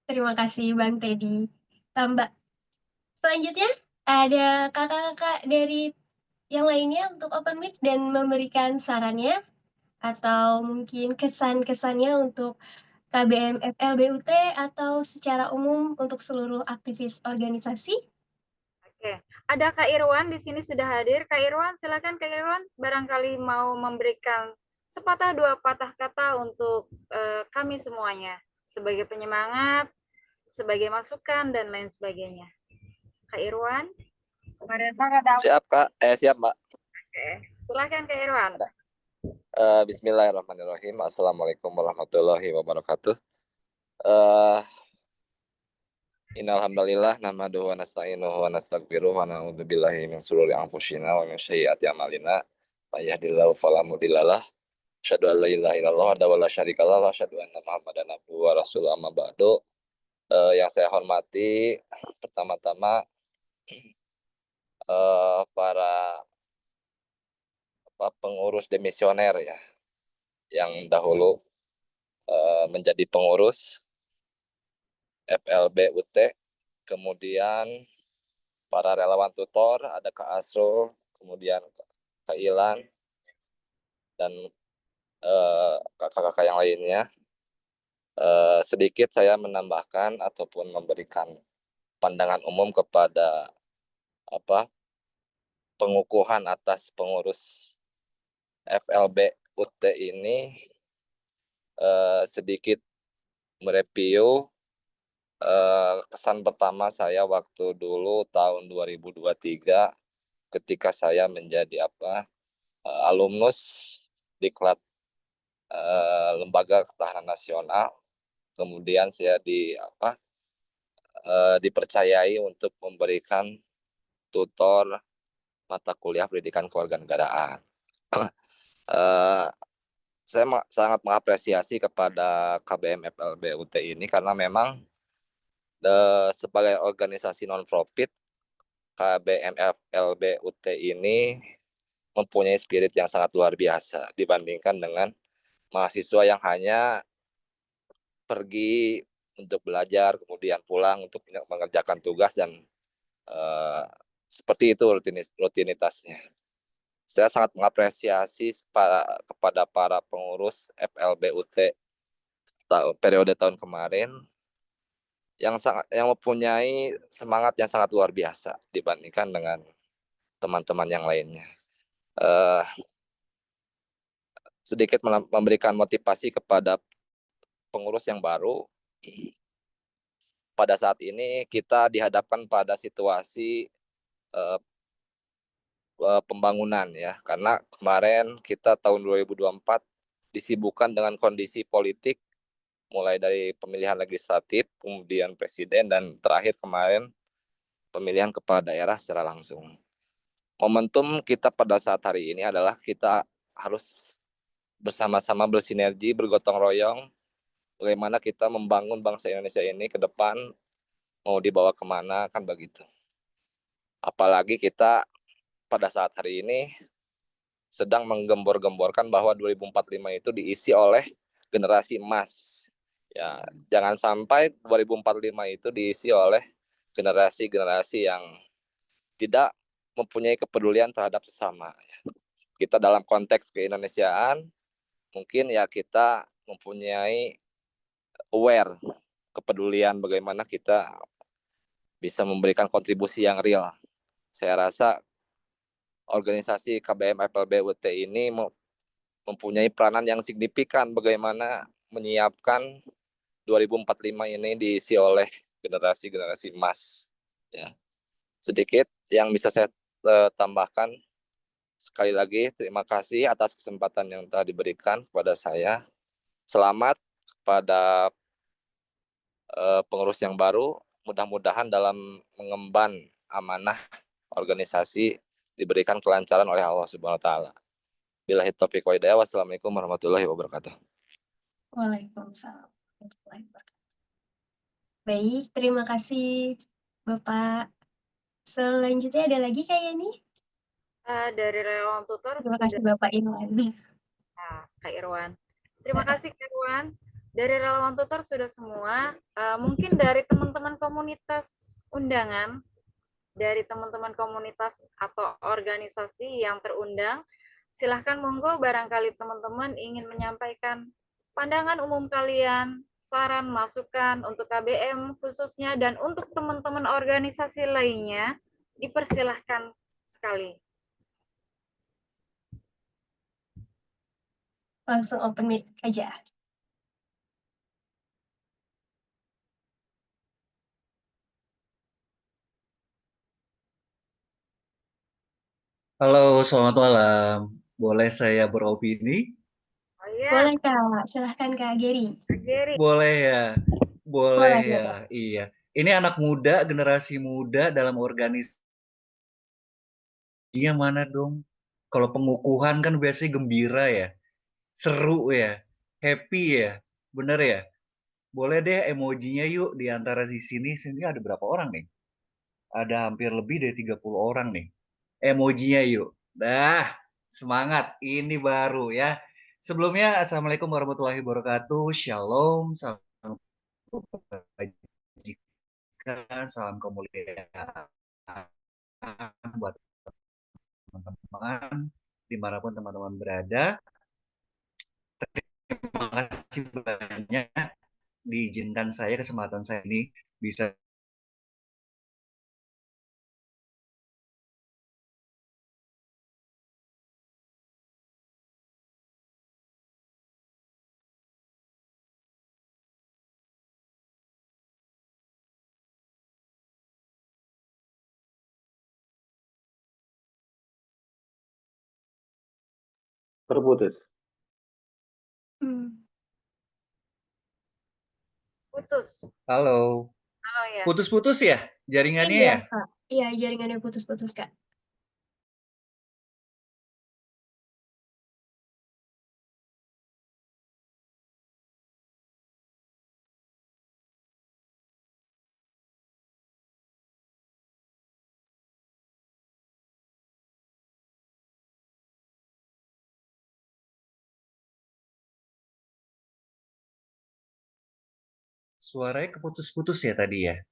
Terima kasih Bang Teddy. Tambah. Selanjutnya ada kakak-kakak dari yang lainnya untuk open mic dan memberikan sarannya atau mungkin kesan-kesannya untuk KBM FLBUT atau secara umum untuk seluruh aktivis organisasi. Oke, ada Kak Irwan di sini sudah hadir. Kak Irwan, silakan Kak Irwan, barangkali mau memberikan sepatah dua patah kata untuk kami semuanya sebagai penyemangat, sebagai masukan dan lain sebagainya. Kak Irwan. Siap Kak, siap Mbak. Silakan Kak Irwan. Bismillahirrahmanirrahim. Assalamualaikum warahmatullahi wabarakatuh. Innal hamdalillah nahmaduhu wa nasta'inuhu wa nastaghfiruh wa na'udzu billahi min shururi anfusina wa min sayyiati a'malina. May yahdihillahu fala mudhillalah. Asyhadu an la ilaha illallah wa la syarikalah wa asyhadu anna Muhammadan abduhu wa rasuluh amma ba'du. Yang saya hormati pertama-tama para pengurus demisioner ya yang dahulu menjadi pengurus FLB UT, kemudian para relawan tutor, ada Kak Asro, kemudian Kak Ilan, dan kakak-kakak yang lainnya. Sedikit saya menambahkan ataupun memberikan pandangan umum kepada pengukuhan atas pengurus FLB UT ini, sedikit mereview kesan pertama saya waktu dulu tahun 2023 ketika saya menjadi alumnus diklat Lembaga Ketahanan Nasional. Kemudian saya dipercayai untuk memberikan tutor mata kuliah pendidikan kewarganegaraan. Saya sangat mengapresiasi kepada KBM FLB UT ini karena memang sebagai organisasi non-profit, KBM FLB UT ini mempunyai spirit yang sangat luar biasa dibandingkan dengan mahasiswa yang hanya pergi untuk belajar, kemudian pulang untuk mengerjakan tugas, dan seperti itu rutinitasnya. Saya sangat mengapresiasi kepada para pengurus FLB UT periode tahun kemarin yang mempunyai semangat yang sangat luar biasa dibandingkan dengan teman-teman yang lainnya. Sedikit memberikan motivasi kepada pengurus yang baru. Pada saat ini kita dihadapkan pada situasi pembangunan ya, karena kemarin kita tahun 2024 disibukkan dengan kondisi politik, mulai dari pemilihan legislatif, kemudian presiden, dan terakhir kemarin pemilihan kepala daerah secara langsung. Momentum kita pada saat hari ini adalah kita harus bersama-sama bersinergi, bergotong royong, bagaimana kita membangun bangsa Indonesia ini ke depan, mau dibawa kemana, kan begitu. Apalagi kita pada saat hari ini sedang menggembor-gemborkan bahwa 2045 itu diisi oleh generasi emas. Ya, jangan sampai 2045 itu diisi oleh generasi-generasi yang tidak mempunyai kepedulian terhadap sesama. Kita dalam konteks keindonesiaan, mungkin ya kita mempunyai aware, kepedulian bagaimana kita bisa memberikan kontribusi yang real. Saya rasa organisasi KBM FLB UT ini mempunyai peranan yang signifikan bagaimana menyiapkan 2045 ini diisi oleh generasi-generasi emas. Ya. Sedikit yang bisa saya tambahkan, sekali lagi terima kasih atas kesempatan yang telah diberikan kepada saya. Selamat kepada pengurus yang baru, mudah-mudahan dalam mengemban amanah organisasi diberikan kelancaran oleh Allah Subhanahu wa taala. Billahi taufiq wa hidayah. Wassalamualaikum warahmatullahi wabarakatuh. Waalaikumsalam warahmatullahi wabarakatuh. Baik, terima kasih Bapak. Selanjutnya ada lagi kayak nih. Dari relawan tutor Terima kasih Bapak Irwan. Kak Irwan. Terima kasih Kak Irwan. Dari relawan tutor sudah semua. Mungkin dari teman-teman komunitas undangan, dari teman-teman komunitas atau organisasi yang terundang, silahkan monggo barangkali teman-teman ingin menyampaikan pandangan umum kalian, saran, masukan untuk KBM khususnya, dan untuk teman-teman organisasi lainnya, dipersilahkan sekali. Langsung open mic aja. Halo, selamat malam. Boleh saya beropini? Oh iya, Boleh Kak, silahkan Kak Geri. Kak Geri. Boleh ya, boleh Boleh, ya. boleh. Iya. Ini anak muda, generasi muda dalam organisasinya mana dong? Kalau pengukuhan kan biasanya gembira ya, seru ya, happy ya, bener ya? Boleh deh emojinya yuk di antara di sini. Sini ada berapa orang nih? Ada hampir lebih dari 30 orang nih. Emojinya yuk. Dah, semangat. Ini baru ya. Sebelumnya, Assalamualaikum warahmatullahi wabarakatuh. Shalom, salam kebajikan, salam kemuliaan buat teman-teman, dimanapun teman-teman berada. Terima kasih banyak diizinkan saya kesempatan saya ini bisa Terputus. Hmm. Putus. Halo. Halo ya. Putus-putus ya jaringannya Iya ya? Kak, iya jaringannya putus-putus Kak. Suaranya keputus-putus ya tadi ya?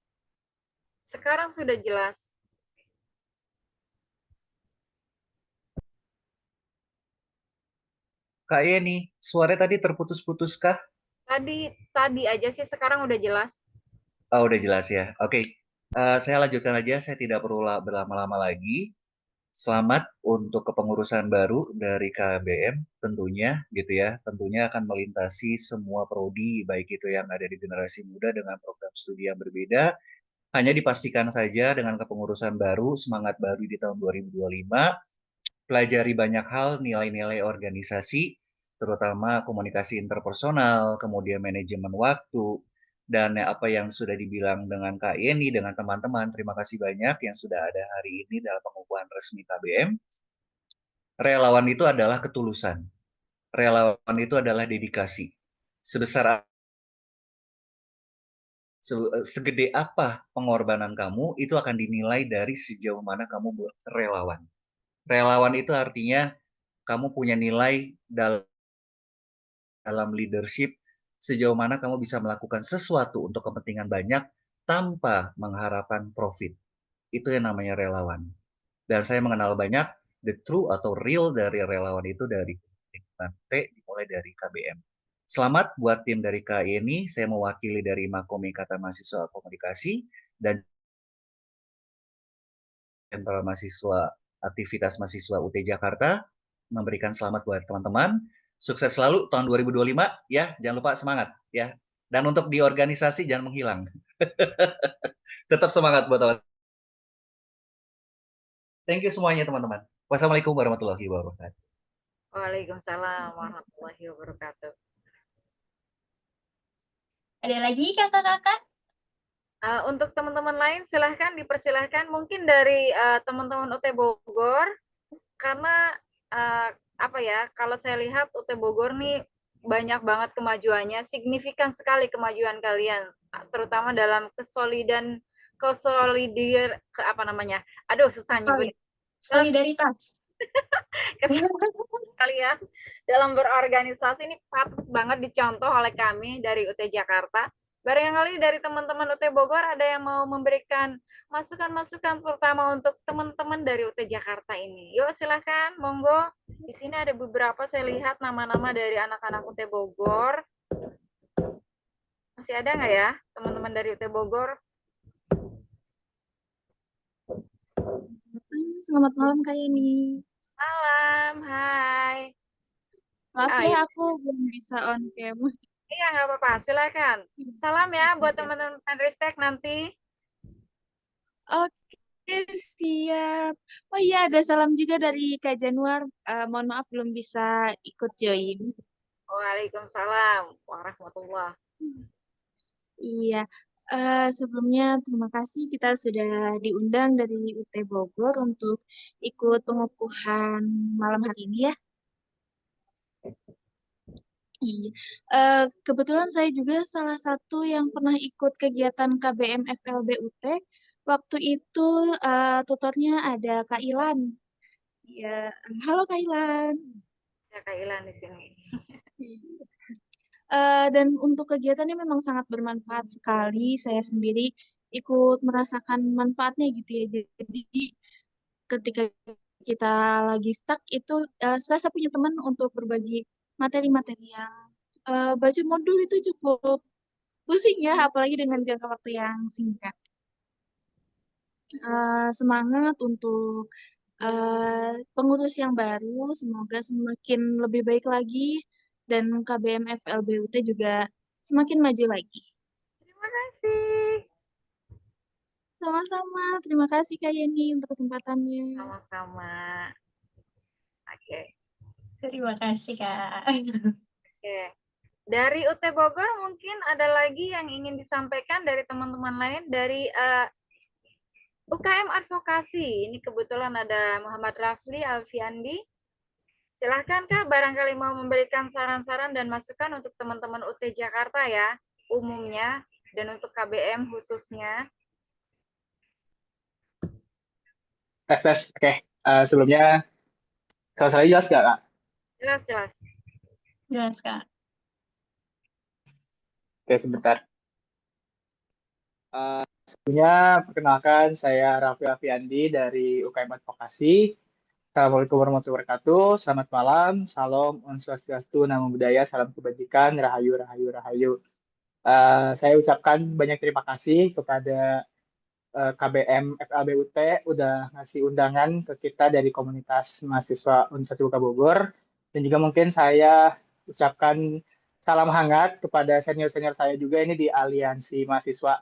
Sekarang sudah jelas. Kak Yeni, suaranya tadi terputus-putus kah? Tadi aja sih, sekarang udah jelas. Oh, udah jelas ya. Oke. Saya lanjutkan aja, saya tidak perlu berlama-lama lagi. Selamat untuk kepengurusan baru dari KBM tentunya gitu ya. Tentunya akan melintasi semua prodi baik itu yang ada di generasi muda dengan program studi yang berbeda. Hanya dipastikan saja dengan kepengurusan baru, semangat baru di tahun 2025, pelajari banyak hal, nilai-nilai organisasi, terutama komunikasi interpersonal, kemudian manajemen waktu, dan apa yang sudah dibilang dengan Kak Yeni, dengan teman-teman. Terima kasih banyak yang sudah ada hari ini dalam pengukuhan resmi KBM. Relawan itu adalah ketulusan. Relawan itu adalah dedikasi. Segede apa pengorbanan kamu, itu akan dinilai dari sejauh mana kamu relawan. Relawan itu artinya kamu punya nilai dalam leadership, sejauh mana kamu bisa melakukan sesuatu untuk kepentingan banyak tanpa mengharapkan profit. Itu yang namanya relawan. Dan saya mengenal banyak the true atau real dari relawan itu dari lingkungan T, dimulai dari KBM. Selamat buat tim dari KINI, saya mewakili dari Makom Ikatan Mahasiswa Komunikasi dan Sentral Mahasiswa Aktivitas Mahasiswa UT Jakarta, memberikan selamat buat teman-teman. Sukses selalu tahun 2025 ya, jangan lupa semangat ya. Dan untuk di organisasi jangan menghilang. Tetap semangat buat teman. Thank you semuanya teman-teman. Wassalamualaikum warahmatullahi wabarakatuh. Waalaikumsalam warahmatullahi wabarakatuh. Ada lagi kakak-kakak? Untuk teman-teman lain silahkan dipersilahkan, mungkin dari teman-teman UT Bogor, karena apa ya, kalau saya lihat UT Bogor nih banyak banget kemajuannya, signifikan sekali kemajuan kalian, terutama dalam apa namanya, aduh susah nyebut, Solidaritas. kalian dalam berorganisasi ini patut banget dicontoh oleh kami dari UT Jakarta. Barangkali dari teman-teman UT Bogor ada yang mau memberikan masukan-masukan terutama untuk teman-teman dari UT Jakarta ini. Yuk silahkan, monggo. Di sini ada beberapa saya lihat nama-nama dari anak-anak UT Bogor. Masih ada nggak ya teman-teman dari UT Bogor? Selamat malam Kak Yeni. Malam, hai. Maaf ya aku belum bisa on cam. Iya, nggak apa-apa, silakan. Salam ya buat teman-teman Ristek nanti. Oke, Oke, siap. Oh iya, ada salam juga dari Kak Januar. Mohon maaf belum bisa ikut join. Waalaikumsalam warahmatullah. Iya, sebelumnya terima kasih kita sudah diundang dari UT Bogor untuk ikut pengukuhan malam hari ini ya. Iya, kebetulan saya juga salah satu yang pernah ikut kegiatan KBM FLB UT. Waktu itu tutornya ada Kak Ilan. Ya, halo Kak Ilan. Ya, Kak Ilan di sini. Dan untuk kegiatannya memang sangat bermanfaat sekali. Saya sendiri ikut merasakan manfaatnya gitu ya. Jadi ketika kita lagi stuck itu serasa punya teman untuk berbagi materi-materi yang baca modul itu cukup pusing ya, apalagi dengan jangka waktu yang singkat. Semangat untuk pengurus yang baru, semoga semakin lebih baik lagi dan KBM FLBUT juga semakin maju lagi. Terima kasih. Sama-sama, terima kasih Kak Yeni untuk kesempatannya. Sama-sama. Oke. Terima kasih, Kak. Oke. Dari UT Bogor mungkin ada lagi yang ingin disampaikan dari teman-teman lain dari UKM Advokasi. Ini kebetulan ada Muhammad Rafli Alfiandi. Silahkan Kak, barangkali mau memberikan saran-saran dan masukan untuk teman-teman UT Jakarta ya, umumnya, dan untuk KBM khususnya. Tes. Oke. Sebelumnya, kalau saya jelas nggak, Kak? Jelas, jelas. Jelas, Kak. Oke, sebentar. Sebelumnya, perkenalkan, saya Raffi Alfiandi dari UKM Advokasi. Assalamualaikum warahmatullahi wabarakatuh. Selamat malam. Salam, Om Swastiastu, Namo Buddhaya, salam kebajikan, Rahayu, Rahayu, Rahayu. Saya ucapkan banyak terima kasih kepada KBM FLBUT udah ngasih undangan ke kita dari komunitas mahasiswa Universitas Terbuka Bogor. Dan juga mungkin saya ucapkan salam hangat kepada senior-senior saya juga ini di Aliansi Mahasiswa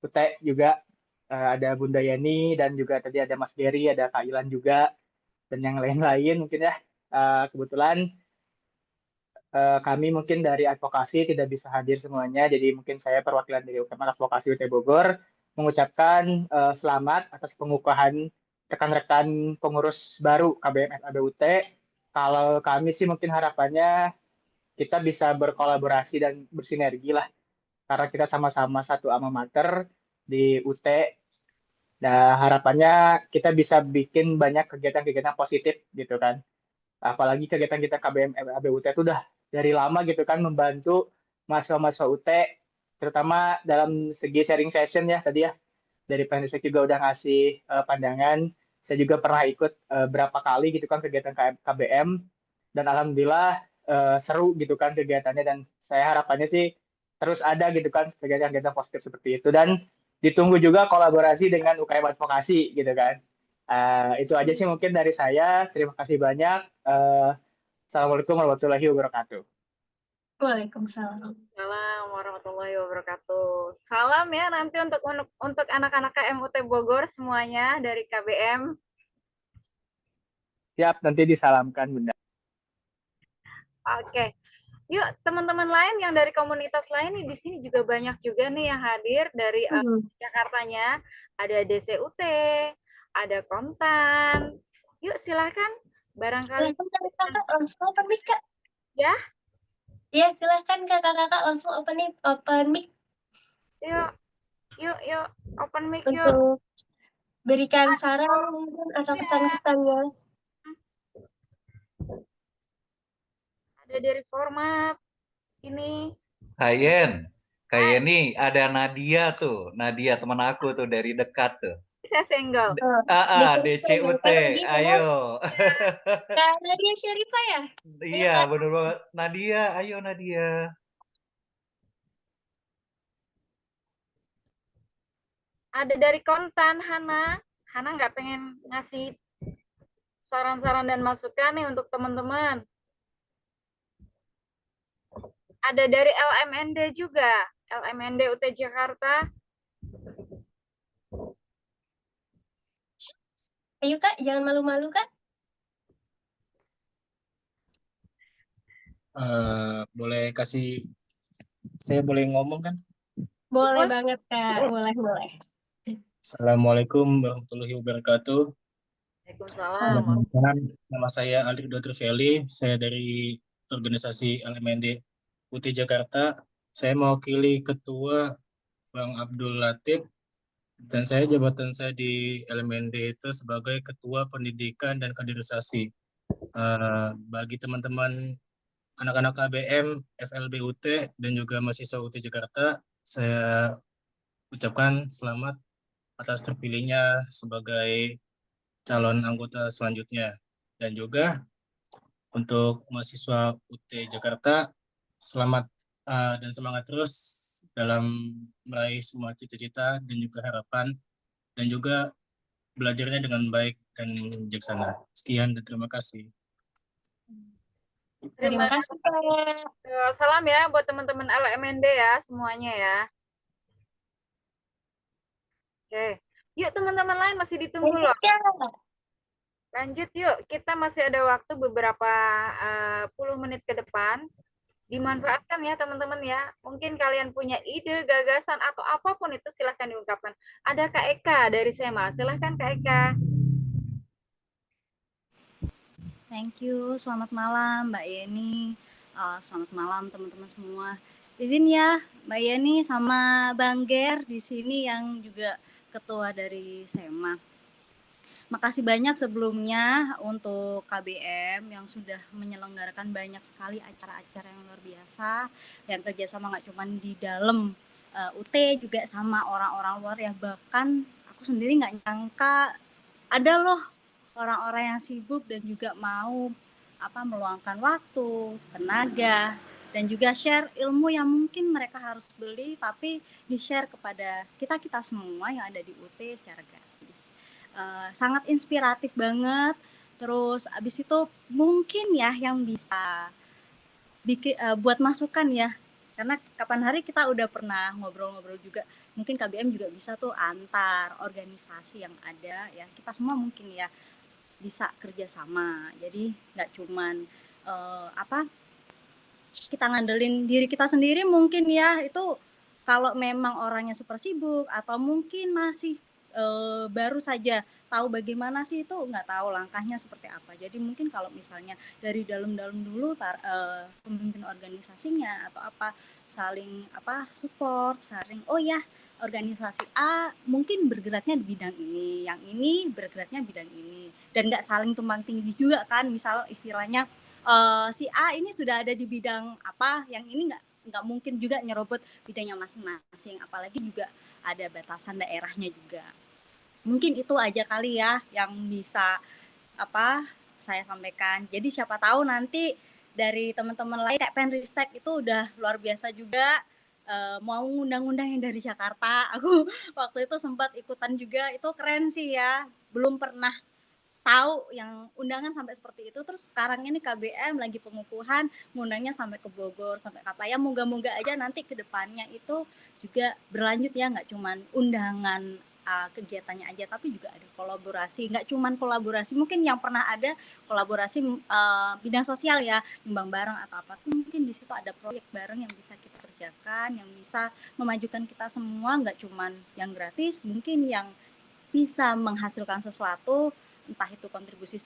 UT juga. Ada Bunda Yeni dan juga tadi ada Mas Geri, ada Kak Ilan juga, dan yang lain-lain mungkin ya. Kebetulan kami mungkin dari advokasi tidak bisa hadir semuanya, jadi mungkin saya perwakilan dari UKM Advokasi UT Bogor mengucapkan selamat atas pengukuhan rekan-rekan pengurus baru KBM FABUT. Kalau kami sih mungkin harapannya kita bisa berkolaborasi dan bersinergi lah, karena kita sama-sama satu alma mater di UT. Nah, harapannya kita bisa bikin banyak kegiatan-kegiatan positif gitu kan. Apalagi kegiatan kita KBM FABUT itu udah dari lama gitu kan membantu mahasiswa-mahasiswa UT, terutama dalam segi sharing session ya tadi ya. Dari Panisek juga udah ngasih pandangan. Saya juga pernah ikut berapa kali gitu kan kegiatan KBM, dan alhamdulillah seru gitu kan kegiatannya, dan saya harapannya sih terus ada gitu kan kegiatan-kegiatan positif seperti itu, dan ditunggu juga kolaborasi dengan UKM Advokasi gitu kan. Itu aja sih mungkin dari saya. Terima kasih banyak. Assalamualaikum warahmatullahi wabarakatuh. Waalaikumsalam. Assalamualaikum warahmatullahi wabarakatuh. Salam ya nanti untuk anak-anak KMUT Bogor semuanya dari KBM. Siap, nanti disalamkan Bunda. Oke. Yuk teman-teman lain yang dari komunitas lain nih, di sini juga banyak juga nih yang hadir dari Jakartanya. Ada DCUT, ada Kontan. Yuk silahkan barangkali. Silahkan kakak langsung open mic, Kak. Ya? Iya, silahkan kakak-kakak langsung open mic. Yuk, open mic yuk. Untuk berikan saran mungkin atau kesan-kesannya. Ada dari format ini. Kayen nih ada Nadia tuh. Nadia teman aku tuh dari dekat tuh. Saya senggol. DCUT. Ayo. Kak Nadia Syarifah ya? Iya, bener banget. Nadia, ayo Nadia. Ada dari Kontan, Hana. Hana nggak pengen ngasih saran-saran dan masukan nih untuk teman-teman. Ada dari LMND juga, LMND UT Jakarta. Ayo Kak, jangan malu-malu Kak. Saya boleh ngomong kan? Boleh banget Kak, boleh. Assalamualaikum warahmatullahi wabarakatuh. Waalaikumsalam. Nama saya Aldik Dr. Feli, saya dari organisasi LMND UT Jakarta. Saya mewakili Ketua Bang Abdul Latif, dan jabatan saya di LMND itu sebagai Ketua Pendidikan dan Kaderisasi. Bagi teman-teman anak-anak KBM, FLB UT, dan juga mahasiswa UT Jakarta, saya ucapkan selamat atas terpilihnya sebagai calon anggota selanjutnya. Dan juga untuk mahasiswa UT Jakarta, selamat dan semangat terus dalam meraih semua cita-cita dan juga harapan, dan juga belajarnya dengan baik dan bijaksana. Sekian dan terima kasih. Terima kasih Kak. Salam ya buat teman-teman LMND ya semuanya ya. Oke, yuk teman-teman lain masih ditunggu loh. Lanjut yuk, kita masih ada waktu beberapa puluh menit ke depan. Dimanfaatkan ya teman-teman ya. Mungkin kalian punya ide, gagasan, atau apapun itu silahkan diungkapkan. Ada Kak Eka dari SEMA, silahkan Kak Eka. Thank you, selamat malam Mbak Yeni, selamat malam teman-teman semua. Izin ya Mbak Yeni sama Bang Ger di sini yang juga ketua dari SEMA. Makasih banyak sebelumnya untuk KBM yang sudah menyelenggarakan banyak sekali acara-acara yang luar biasa, yang kerjasama nggak cuma di dalam UT juga sama orang-orang luar ya, bahkan aku sendiri nggak nyangka ada loh orang-orang yang sibuk dan juga mau meluangkan waktu, tenaga, dan juga share ilmu yang mungkin mereka harus beli tapi di-share kepada kita semua yang ada di UT secara gratis. Sangat inspiratif banget. Terus abis itu mungkin ya yang bisa bikin buat masukan ya, karena kapan hari kita udah pernah ngobrol-ngobrol juga, mungkin KBM juga bisa tuh antar organisasi yang ada ya, kita semua mungkin ya bisa kerjasama. Jadi nggak cuman kita ngandelin diri kita sendiri mungkin ya, itu kalau memang orangnya super sibuk atau mungkin masih baru saja tahu bagaimana sih, itu nggak tahu langkahnya seperti apa. Jadi mungkin kalau misalnya dari dalam-dalam dulu pemimpin organisasinya atau saling support, saling organisasi A mungkin bergeraknya di bidang ini, yang ini bergeraknya bidang ini, dan nggak saling tumpang tindih juga kan. Misal istilahnya si A ini sudah ada di bidang apa, yang ini nggak mungkin juga nyerobot bidangnya masing-masing, apalagi juga ada batasan daerahnya juga. Mungkin itu aja kali ya yang bisa saya sampaikan. Jadi siapa tahu nanti dari teman-teman lain kayak Penristek itu udah luar biasa juga, mau ngundang-undang yang dari Jakarta. Aku waktu itu sempat ikutan juga, itu keren sih ya. Belum pernah tahu yang undangan sampai seperti itu. Terus sekarang ini KBM lagi pengukuhan, ngundangnya sampai ke Bogor, sampai ya moga-moga aja nanti ke depannya itu juga berlanjut ya, nggak cuman undangan kegiatannya aja, tapi juga ada kolaborasi. Nggak cuman kolaborasi, mungkin yang pernah ada kolaborasi bidang sosial ya, nyumbang bareng atau apa, mungkin di situ ada proyek bareng yang bisa kita kerjakan, yang bisa memajukan kita semua, nggak cuman yang gratis, mungkin yang bisa menghasilkan sesuatu, entah itu kontribusi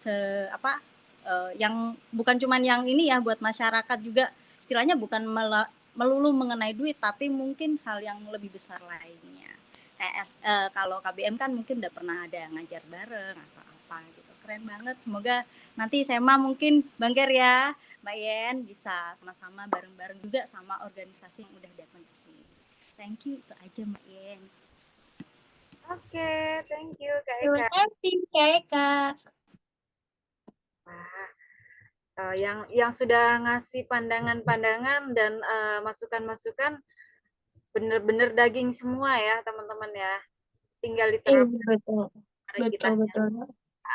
yang bukan cuman yang ini ya buat masyarakat juga, istilahnya bukan melulu mengenai duit, tapi mungkin hal yang lebih besar lainnya. Kayak kalau KBM kan mungkin udah pernah ada ngajar bareng atau apa gitu, keren banget. Semoga nanti SEMA mungkin Bang Ger ya, Mbak Yen bisa sama-sama bareng-bareng juga sama organisasi yang udah datang ke sini. Thank you, itu aja Mbak Yen. Oke, thank you Kak Eka. Terima kasih Kak Eka. Yang sudah ngasih pandangan-pandangan dan masukan-masukan bener-bener daging semua ya teman-teman ya. Tinggal diterapkan. Betul.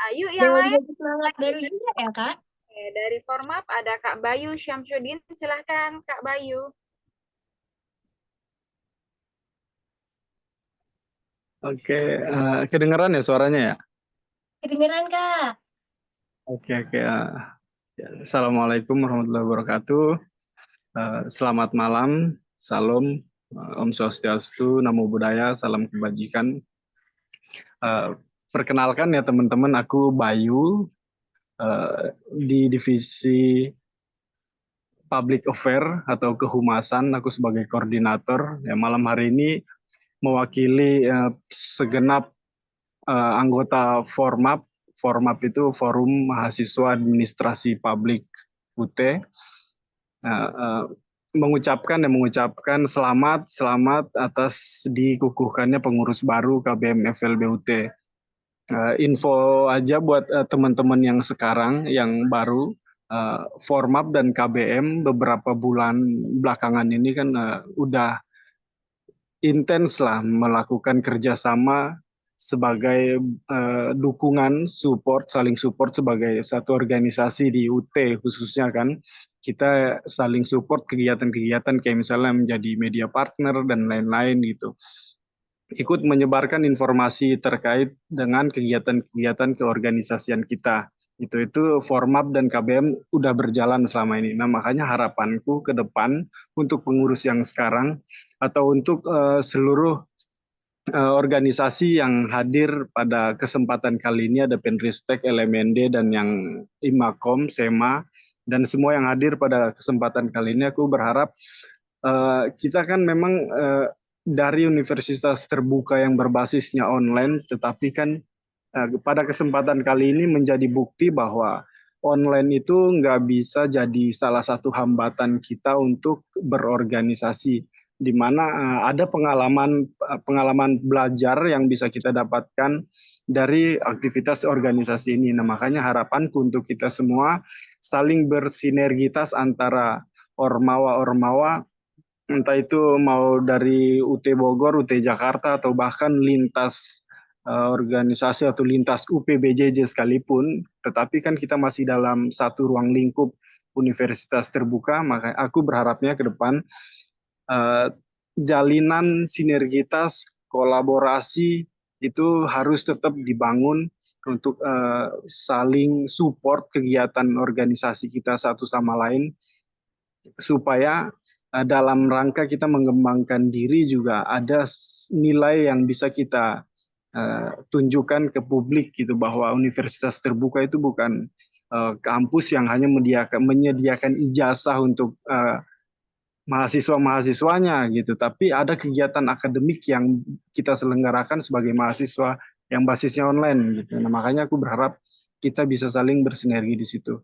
Ayo yang lain. Semangat baru juga ya Kak. Dari Formap ada Kak Bayu Syamsuddin, silahkan Kak Bayu. Oke, kedengeran ya suaranya ya? Kedengeran, Kak? Oke. Ya, Assalamualaikum warahmatullahi wabarakatuh. Selamat malam, salam, Om Swastiastu, Namo Buddhaya, salam kebajikan. Perkenalkan ya teman-teman, aku Bayu di divisi Public Affair atau Kehumasan. Aku sebagai koordinator. Ya, malam hari ini mewakili segenap anggota Formap. Formap itu Forum Mahasiswa Administrasi Publik UT. Mengucapkan selamat atas dikukuhkannya pengurus baru KBM FLB UT. Info aja buat teman-teman yang sekarang yang baru, Formap dan KBM beberapa bulan belakangan ini kan udah intens lah melakukan kerjasama sebagai dukungan, saling support sebagai satu organisasi di UT khususnya kan. Kita saling support kegiatan-kegiatan kayak misalnya menjadi media partner dan lain-lain gitu. Ikut menyebarkan informasi terkait dengan kegiatan-kegiatan keorganisasian kita. Itu Formap dan KBM udah berjalan selama ini. Nah, makanya harapanku ke depan untuk pengurus yang sekarang atau untuk seluruh organisasi yang hadir pada kesempatan kali ini, ada Penristek, LMND, dan yang Imakom, SEMA, dan semua yang hadir pada kesempatan kali ini, aku berharap kita kan memang dari universitas terbuka yang berbasisnya online, tetapi kan pada kesempatan kali ini menjadi bukti bahwa online itu nggak bisa jadi salah satu hambatan kita untuk berorganisasi, di mana ada pengalaman belajar yang bisa kita dapatkan dari aktivitas organisasi ini. Nah, makanya harapanku untuk kita semua saling bersinergitas antara ormawa-ormawa, entah itu mau dari UT Bogor, UT Jakarta, atau bahkan lintas organisasi atau lintas UPBJJ sekalipun, tetapi kan kita masih dalam satu ruang lingkup universitas terbuka. Maka aku berharapnya ke depan jalinan sinergitas, kolaborasi itu harus tetap dibangun untuk saling support kegiatan organisasi kita satu sama lain, supaya dalam rangka kita mengembangkan diri juga ada nilai yang bisa kita tunjukkan ke publik gitu, bahwa universitas terbuka itu bukan kampus yang hanya menyediakan ijazah untuk mahasiswa-mahasiswanya gitu, tapi ada kegiatan akademik yang kita selenggarakan sebagai mahasiswa yang basisnya online gitu. Nah, makanya aku berharap kita bisa saling bersinergi di situ.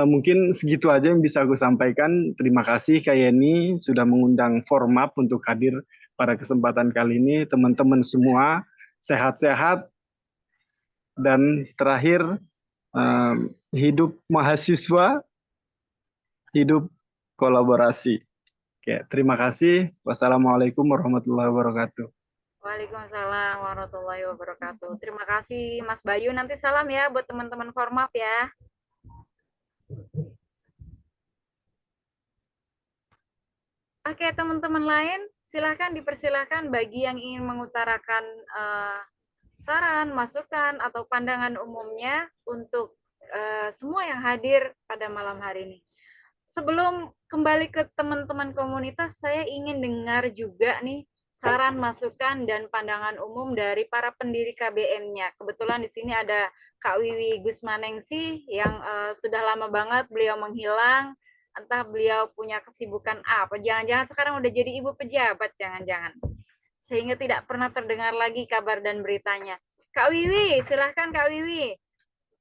Mungkin segitu aja yang bisa aku sampaikan. Terima kasih Kak Yeni sudah mengundang Formap untuk hadir pada kesempatan kali ini. Teman-teman semua sehat-sehat, dan terakhir hidup mahasiswa, hidup kolaborasi. Terima kasih. Wassalamualaikum warahmatullahi wabarakatuh. Waalaikumsalam warahmatullahi wabarakatuh. Terima kasih Mas Bayu. Nanti salam ya buat teman-teman Formap ya. Oke, teman-teman lain, dipersilahkan bagi yang ingin mengutarakan saran, masukan, atau pandangan umumnya untuk semua yang hadir pada malam hari ini. Sebelum kembali ke teman-teman komunitas, saya ingin dengar juga nih saran, masukan, dan pandangan umum dari para pendiri KBM-nya. Kebetulan di sini ada Kak Wiwi Gusmaningsih yang sudah lama banget beliau menghilang. Entah beliau punya kesibukan apa, jangan-jangan sekarang udah jadi ibu pejabat, jangan-jangan. Sehingga tidak pernah terdengar lagi kabar dan beritanya. Kak Wiwi, silahkan Kak Wiwi.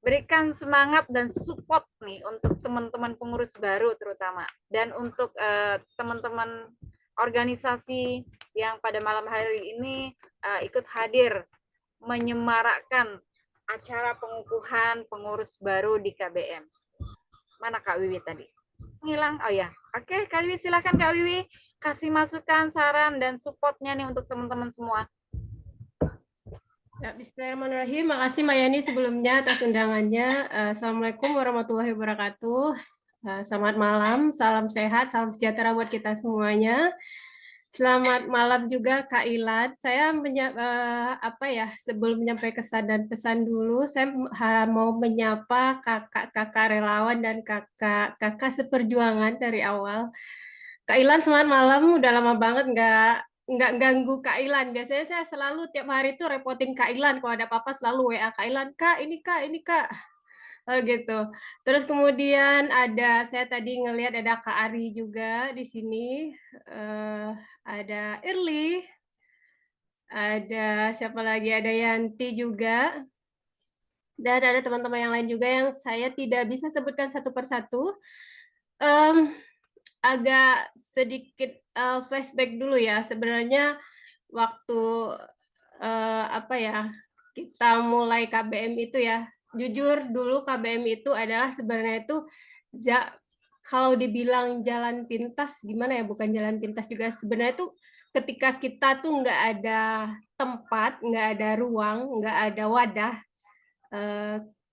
Berikan semangat dan support nih untuk teman-teman pengurus baru terutama. Dan untuk teman-teman organisasi yang pada malam hari ini ikut hadir menyemarakkan acara pengukuhan pengurus baru di KBM. Mana Kak Wiwi tadi? Ngilang. Oh ya, oke Kak Wiwi, silakan Kak Wiwi kasih masukan, saran, dan supportnya nih untuk teman-teman semua. Ya, bismillahirrahmanirrahim. Makasih Mbak Yani sebelumnya atas undangannya. Assalamualaikum warahmatullahi wabarakatuh. Selamat malam, salam sehat, salam sejahtera buat kita semuanya. Selamat malam juga Kak Ilan. Saya sebelum menyampaikan kesan dan pesan dulu, saya mau menyapa kakak-kakak relawan dan kakak-kakak seperjuangan dari awal. Kak Ilan, selamat malam. Udah lama banget nggak ganggu Kak Ilan. Biasanya saya selalu tiap hari tuh repotin Kak Ilan. Kalau ada apa-apa selalu WA Kak Ilan, Kak, ini Kak, ini Kak. Oh gitu. Terus kemudian saya tadi ngelihat ada Kak Ari juga di sini. Ada Irli, ada siapa lagi? Ada Yanti juga. Dan ada teman-teman yang lain juga yang saya tidak bisa sebutkan satu persatu. Agak sedikit flashback dulu ya. Sebenarnya waktu kita mulai KBM itu ya, jujur dulu KBM itu adalah sebenarnya itu kalau dibilang jalan pintas gimana ya, bukan jalan pintas juga, sebenarnya itu ketika kita tuh nggak ada tempat, nggak ada ruang, nggak ada wadah,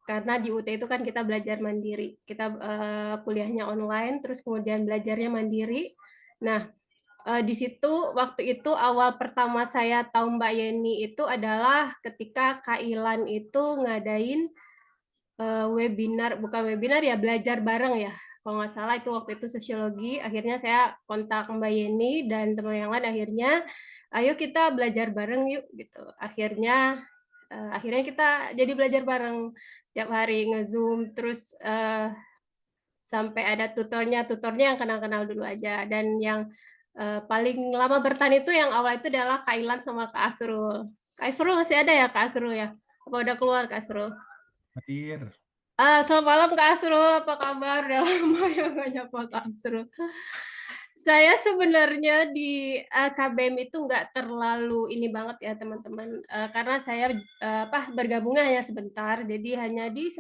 karena di UT itu kan kita belajar mandiri, kita kuliahnya online, terus kemudian belajarnya mandiri. Nah, di situ waktu itu awal pertama saya tahu Mbak Yeni itu adalah ketika Kak Ilan itu ngadain bukan webinar ya, belajar bareng ya. Kalau nggak salah itu waktu itu sosiologi. Akhirnya saya kontak Mbak Yeni dan teman yang lain, akhirnya ayo kita belajar bareng yuk gitu. Akhirnya kita jadi belajar bareng tiap hari nge-Zoom, terus sampai ada tutornya yang kenal-kenal dulu aja. Dan yang paling lama bertahan itu yang awal itu adalah Kak Ilan sama Kak Asrul. Kak Asrul masih ada ya Kak Asrul ya? Apa udah keluar Kak Asrul? Hadir. Selamat malam Kak Asrul, apa kabar? Udah lama ya nggak nyapa Kak Asrul. Saya sebenarnya di KBM itu nggak terlalu ini banget ya teman-teman, karena saya bergabungnya hanya sebentar, jadi hanya di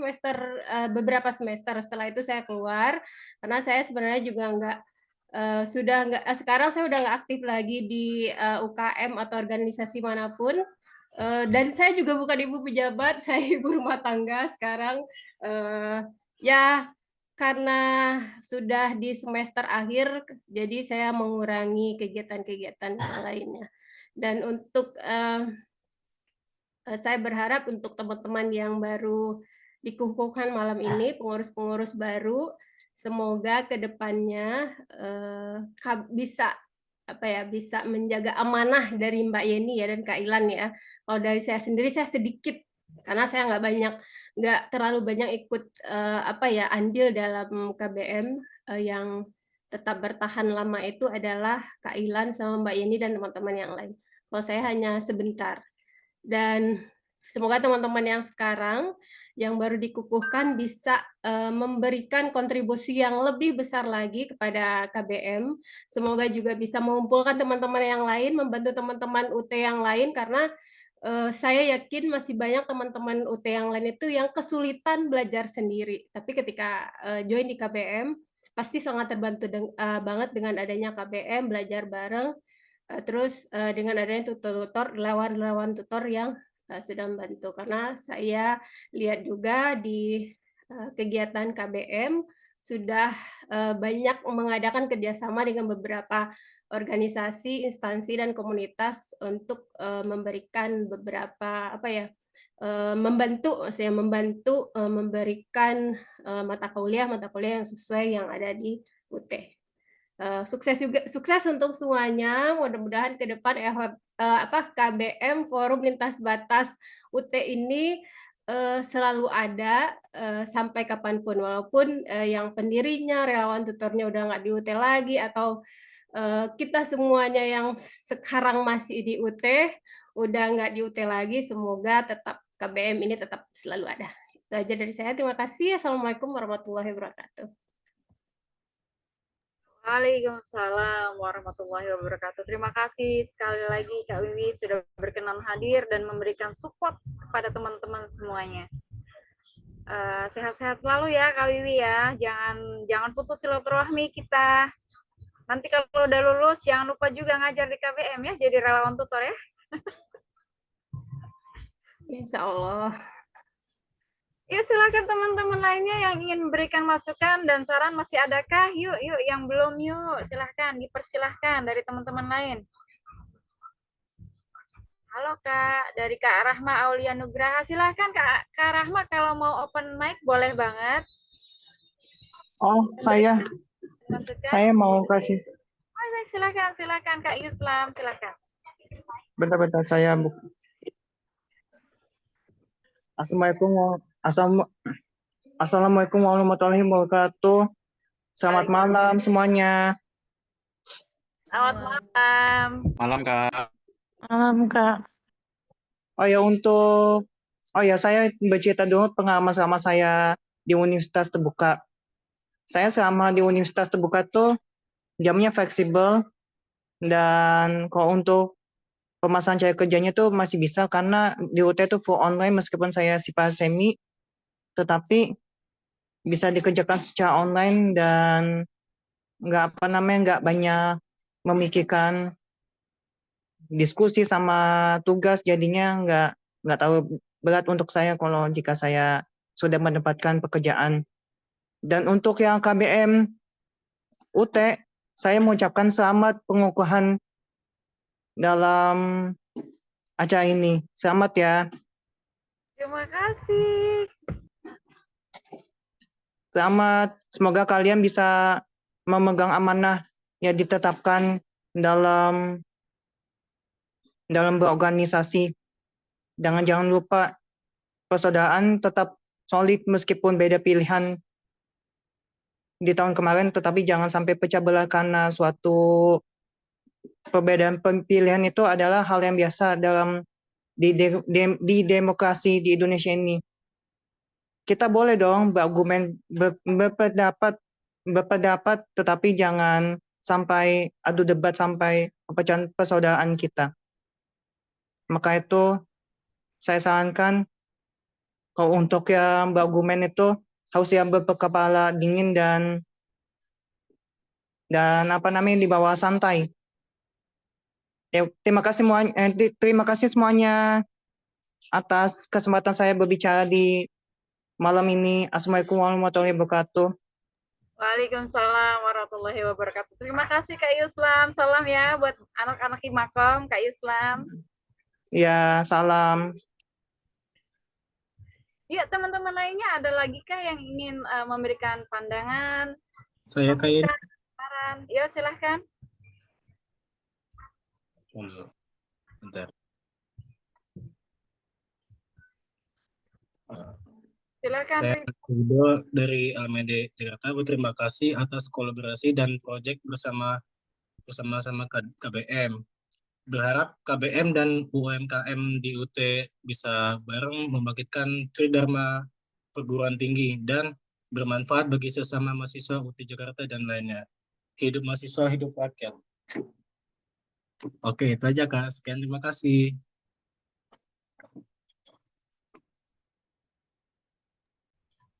beberapa semester. Setelah itu saya keluar, karena saya sebenarnya juga sekarang saya udah nggak aktif lagi di UKM atau organisasi manapun. Dan saya juga bukan ibu pejabat, saya ibu rumah tangga sekarang. Ya, karena sudah di semester akhir, jadi saya mengurangi kegiatan-kegiatan yang lainnya. Dan untuk saya berharap untuk teman-teman yang baru dikukuhkan malam ini, pengurus-pengurus baru, semoga kedepannya bisa menjaga amanah dari Mbak Yeni ya dan Kak Ilan ya. Kalau dari saya sendiri, saya sedikit, karena saya nggak terlalu banyak ikut andil dalam KBM. Yang tetap bertahan lama itu adalah Kak Ilan sama Mbak Yeni dan teman-teman yang lain. Kalau saya hanya sebentar. Dan semoga teman-teman yang sekarang yang baru dikukuhkan bisa memberikan kontribusi yang lebih besar lagi kepada KBM. Semoga juga bisa mengumpulkan teman-teman yang lain, membantu teman-teman UT yang lain, karena saya yakin masih banyak teman-teman UT yang lain itu yang kesulitan belajar sendiri. Tapi ketika join di KBM, pasti sangat terbantu banget dengan adanya KBM, belajar bareng, terus dengan adanya tutor, relawan tutor yang sudah membantu. Karena saya lihat juga di kegiatan KBM sudah banyak mengadakan kerjasama dengan beberapa organisasi, instansi, dan komunitas untuk memberikan beberapa membantu memberikan mata kuliah yang sesuai yang ada di UT. Sukses untuk semuanya. Mudah-mudahan ke depan KBM Forum Lintas Batas UT ini selalu ada sampai kapanpun, walaupun yang pendirinya, relawan tutornya udah nggak di UT lagi, atau kita semuanya yang sekarang masih di UT udah nggak di UT lagi. Semoga tetap KBM ini tetap selalu ada. Itu aja dari saya. Terima kasih. Assalamualaikum warahmatullahi wabarakatuh. Waalaikumsalam warahmatullahi wabarakatuh. Terima kasih sekali lagi Kak Wiwi sudah berkenan hadir dan memberikan support kepada teman-teman semuanya. Sehat-sehat selalu ya Kak Wiwi ya. Jangan putus silaturahmi kita. Nanti kalau udah lulus jangan lupa juga ngajar di KBM ya, jadi relawan tutor ya. Insya Allah. Yuk silakan teman-teman lainnya yang ingin memberikan masukan dan saran, masih adakah? Yuk yang belum yuk silahkan, dipersilahkan dari teman-teman lain. Halo Kak, dari Kak Rahma Aulia Nugraha. Silahkan Kak Rahma kalau mau open mic boleh banget. Oh, saya Masukkan. mau kasih. Oh, silakan Kak Yuslam, silakan. Bentar-bentar saya Assalamualaikum warahmatullahi wabarakatuh. Selamat malam semuanya. Selamat malam. Malam, Kak. Malam, Kak. Saya bercerita dulu pengalaman selama saya di Universitas Terbuka. Saya selama di Universitas Terbuka tuh jamnya fleksibel, dan kalau untuk pemasaran cari kerjanya tuh masih bisa karena di UT itu full online meskipun saya sipil semi, tetapi bisa dikerjakan secara online dan nggak banyak memikirkan diskusi sama tugas, jadinya nggak terlalu berat untuk saya kalau jika saya sudah mendapatkan pekerjaan. Dan untuk yang KBM UT, saya mengucapkan selamat pengukuhan dalam acara ini. Selamat ya. Terima kasih. Selamat, semoga kalian bisa memegang amanah yang ditetapkan dalam berorganisasi. Jangan lupa persaudaraan tetap solid meskipun beda pilihan di tahun kemarin, tetapi jangan sampai pecah belah karena suatu perbedaan pilihan itu adalah hal yang biasa di demokrasi di Indonesia ini. Kita boleh dong berargumen, berpendapat, tetapi jangan sampai adu debat sampai pecahan persaudaraan kita. Maka itu saya sarankan kalau untuk yang berargumen itu harus yang berkepala dingin dan di bawah santai. Terima kasih semuanya atas kesempatan saya berbicara di malam ini. Assalamualaikum warahmatullahi wabarakatuh. Waalaikumsalam warahmatullahi wabarakatuh. Terima kasih Kak Yuslam. Salam ya buat anak-anak Himakom, Kak Yuslam. Ya, salam. Yuk teman-teman lainnya, ada lagi kah yang ingin memberikan pandangan? Saya kayak saran? Ya, silahkan. Bentar. Silakan. Saya Rido dari LMD Jakarta. Berterima kasih atas kolaborasi dan proyek bersama KBM. Berharap KBM dan UMKM di UT bisa bareng membangkitkan tridharma perguruan tinggi dan bermanfaat bagi sesama mahasiswa UT Jakarta dan lainnya. Hidup mahasiswa, hidup rakyat. Oke, itu aja Kak. Sekian, terima kasih.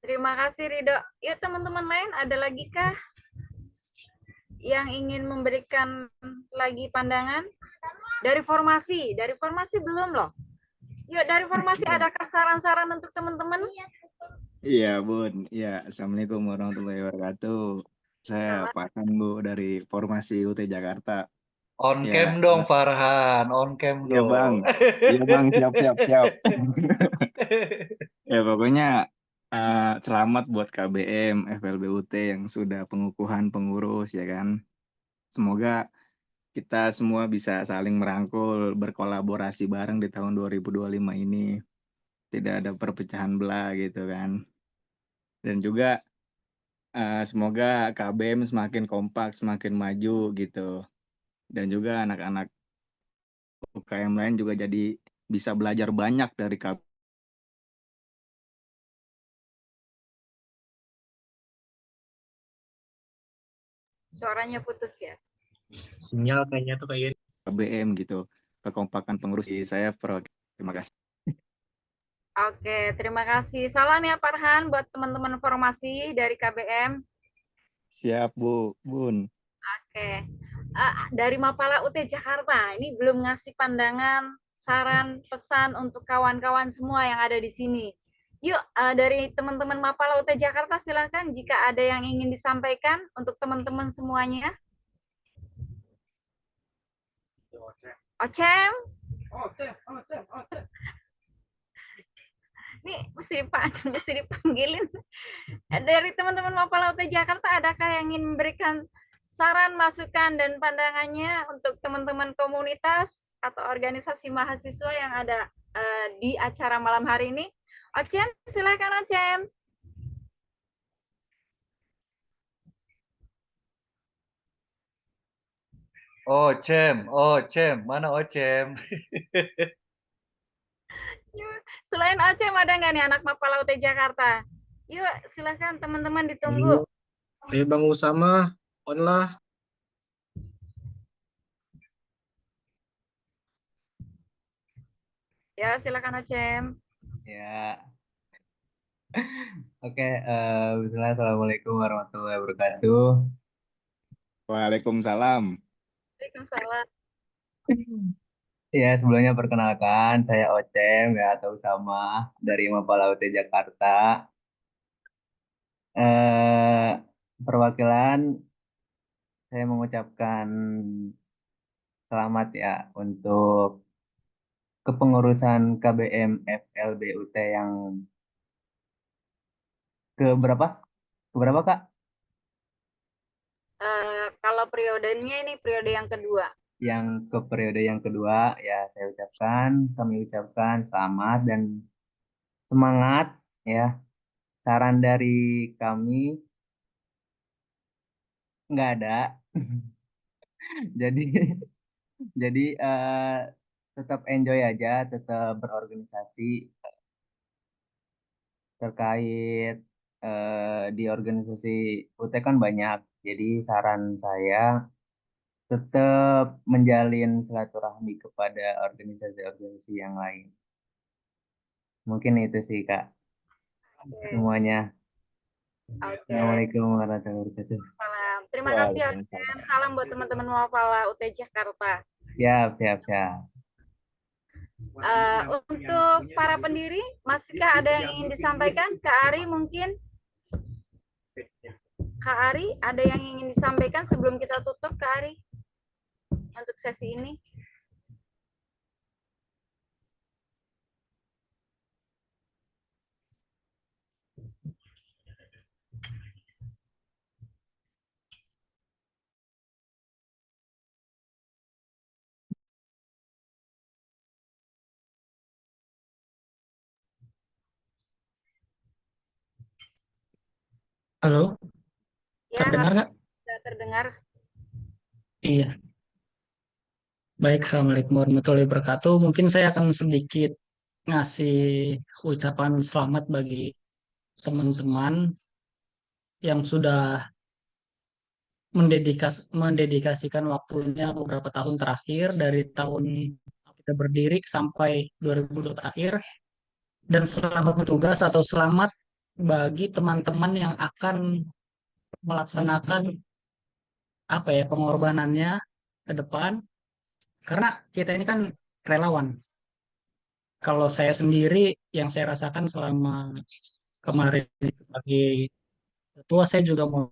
Terima kasih Rido. Yuk teman-teman lain, ada lagi kah yang ingin memberikan lagi pandangan? Dari formasi belum loh. Yuk dari formasi adakah saran-saran untuk teman-teman? Iya Bun, ya Assalamualaikum warahmatullahi wabarakatuh. Saya Farhan Bu dari Formasi UT Jakarta. On Ya, cam dong Farhan, on cam Iya dong. Bang, iya Bang, siap. Ya pokoknya selamat buat KBM, FLB UT yang sudah pengukuhan pengurus ya kan. Semoga kita semua bisa saling merangkul, berkolaborasi bareng di tahun 2025 ini. Tidak ada perpecahan belah gitu kan. Dan juga semoga KBM semakin kompak, semakin maju gitu. Dan juga anak-anak UKM lain juga jadi bisa belajar banyak dari KBM. Suaranya putus ya. Sinyal kayaknya tuh kayak KBM gitu. Kekompakan pengurus saya terima kasih. Oke, terima kasih. Salam ya Farhan buat teman-teman formasi dari KBM. Siap Bu, Bun. Oke. Dari Mapala UT Jakarta, ini belum ngasih pandangan, saran, pesan untuk kawan-kawan semua yang ada di sini. Yuk, dari teman-teman Mapala UT Jakarta silahkan jika ada yang ingin disampaikan untuk teman-teman semuanya. Ocem, Ini mesti dipanggilin. Dari teman-teman Mapala UT Jakarta, adakah yang ingin memberikan saran, masukan, dan pandangannya untuk teman-teman komunitas atau organisasi mahasiswa yang ada di acara malam hari ini? Ocem, silakan Ocem. Ocem, mana Ocem? Selain Ocem, ada nggak nih anak Mapala UT Jakarta? Yuk, silakan teman-teman ditunggu. Ayo Bang Usama, on lah. Ya, silakan Ocem. Ya. Oke, bismillah, assalamualaikum warahmatullahi wabarakatuh. Waalaikumsalam. Waalaikumsalam. Ya, sebelumnya perkenalkan, saya Ocem ya, atau Usama dari Mapala UT Jakarta. Perwakilan saya mengucapkan selamat ya untuk kepengurusan KBM FLBUT yang keberapa? Keberapa, Kak? Kalau periodenya ini periode yang kedua. Yang ke periode yang kedua, ya kami ucapkan selamat dan semangat ya. Saran dari kami nggak ada. jadi tetap enjoy aja, tetap berorganisasi terkait di organisasi UT kan banyak. Jadi saran saya tetap menjalin silaturahmi kepada organisasi-organisasi yang lain. Mungkin itu sih, Kak. Semuanya. Assalamualaikum warahmatullahi wabarakatuh. Salam. Terima kasih Ocem. Salam buat teman-teman Mapala UT Jakarta. Siap. Untuk para pendiri, masihkah ada yang ingin disampaikan? Kak Ari mungkin? Kak Ari, ada yang ingin disampaikan sebelum kita tutup, Kak Ari? Untuk sesi ini. Halo, Ya, terdengar nggak? sudah terdengar. Iya. Baik, Assalamualaikum warahmatullahi wabarakatuh. Mungkin saya akan sedikit ngasih ucapan selamat bagi teman-teman yang sudah mendedikasikan waktunya beberapa tahun terakhir, dari tahun kita berdiri sampai 2020 terakhir. Dan selamat bertugas atau selamat bagi teman-teman yang akan melaksanakan pengorbanannya ke depan, karena kita ini kan relawan. Kalau saya sendiri yang saya rasakan selama kemarin sebagai ketua, saya juga mau,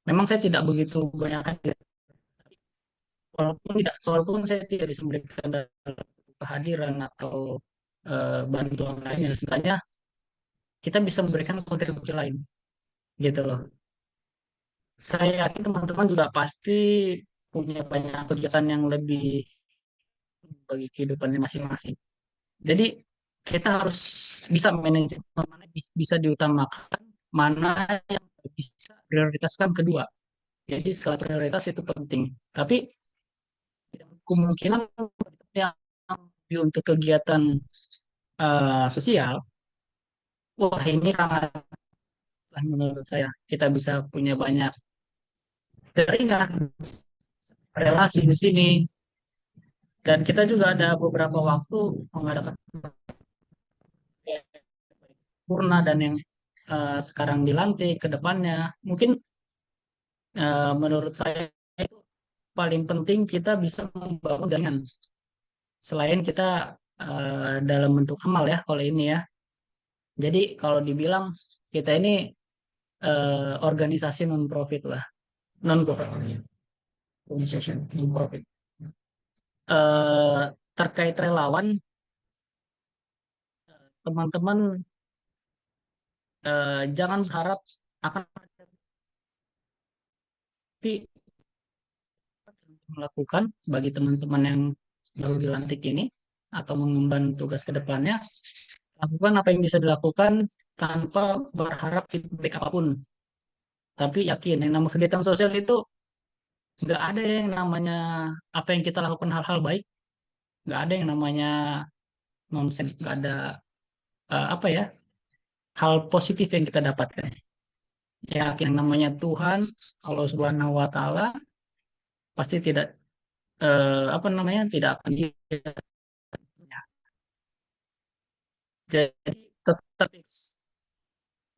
memang saya tidak begitu banyak, walaupun saya tidak bisa memberikan kehadiran atau bantuan lainnya, setidaknya kita bisa memberikan kontribusi lain, gitu loh. Saya yakin teman-teman juga pasti punya banyak kegiatan yang lebih bagi kehidupannya masing-masing. Jadi kita harus bisa manage mana bisa diutamakan, mana yang bisa prioritaskan kedua. Jadi skala prioritas itu penting. Tapi kemungkinan yang untuk kegiatan sosial, wah ini sangat, menurut saya kita bisa punya banyak jaringan relasi di sini, dan kita juga ada beberapa waktu mengadakan purna dan yang sekarang dilantik ke depannya. Mungkin menurut saya itu paling penting kita bisa membangun jaringan selain kita dalam bentuk amal ya kalau ini ya. Jadi kalau dibilang kita ini organisasi non-profit lah, non-profit organization, non-profit. terkait relawan, teman-teman jangan berharap akan tapi melakukan bagi teman-teman yang baru dilantik ini atau mengemban tugas ke depannya, lakukan apa yang bisa dilakukan tanpa berharap feedback apapun. Tapi yakin yang namanya kegiatan sosial itu nggak ada yang namanya apa yang kita lakukan hal-hal baik, nggak ada yang namanya nonsen, nggak ada apa ya hal positif yang kita dapatkan. Yakin yang namanya Tuhan Allah Subhanahu Wa Taala pasti tidak apa namanya tidak akan jadi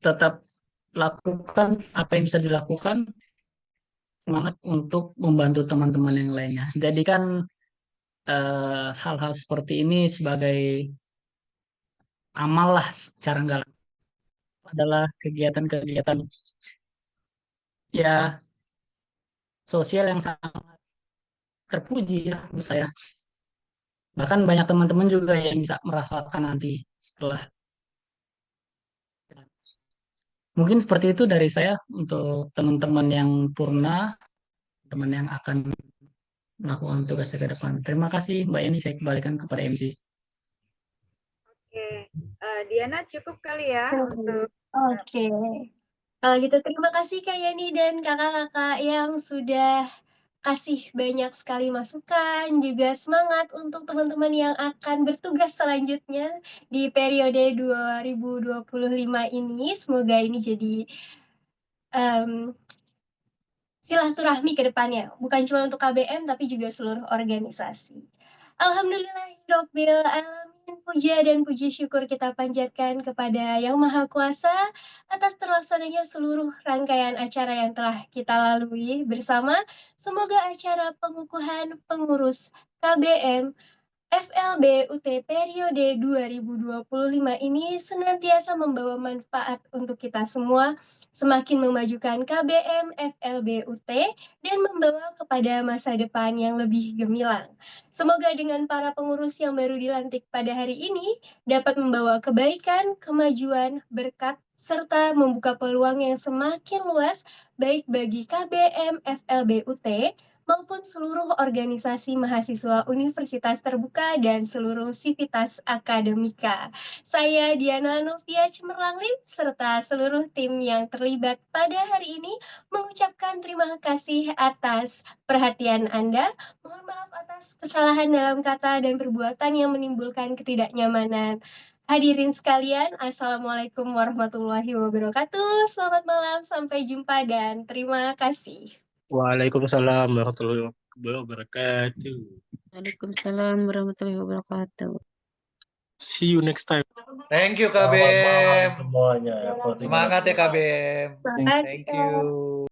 tetap lakukan apa yang bisa dilakukan, semangat untuk membantu teman-teman yang lainnya. Jadikan hal-hal seperti ini sebagai amal lah secara enggak adalah kegiatan-kegiatan ya sosial yang sangat terpuji ya menurut saya. Bahkan banyak teman-teman juga yang bisa merasakan nanti setelah. Mungkin seperti itu dari saya untuk teman-teman yang purna, teman yang akan melakukan tugasnya ke depan. Terima kasih Mbak Eni, saya kembalikan kepada MC. Oke, Diana cukup kali ya untuk Oke. Kalau gitu terima kasih Kak Yani dan kakak-kakak yang sudah kasih banyak sekali masukan, juga semangat untuk teman-teman yang akan bertugas selanjutnya di periode 2025 ini. Semoga ini jadi silaturahmi ke depannya, bukan cuma untuk KBM tapi juga seluruh organisasi. Alhamdulillahirabbil alamin, puja dan puji syukur kita panjatkan kepada Yang Maha Kuasa atas terlaksananya seluruh rangkaian acara yang telah kita lalui bersama. Semoga acara pengukuhan pengurus KBM FLB UT periode 2025 ini senantiasa membawa manfaat untuk kita semua, semakin memajukan KBM FLB UT dan membawa kepada masa depan yang lebih gemilang. Semoga dengan para pengurus yang baru dilantik pada hari ini dapat membawa kebaikan, kemajuan, berkat, serta membuka peluang yang semakin luas baik bagi KBM FLB UT maupun seluruh organisasi mahasiswa Universitas Terbuka dan seluruh sivitas akademika. Saya Diana Novia Cemerlanglit serta seluruh tim yang terlibat pada hari ini mengucapkan terima kasih atas perhatian Anda. Mohon maaf atas kesalahan dalam kata dan perbuatan yang menimbulkan ketidaknyamanan. Hadirin sekalian, Assalamualaikum warahmatullahi wabarakatuh. Selamat malam, sampai jumpa dan terima kasih. Waalaikumsalam warahmatullahi wabarakatuh. Waalaikumsalam warahmatullahi wabarakatuh. See you next time. Thank you Selamat malam KBM. semuanya. Semangat ya KBM. Semangat, Thank Kak. you.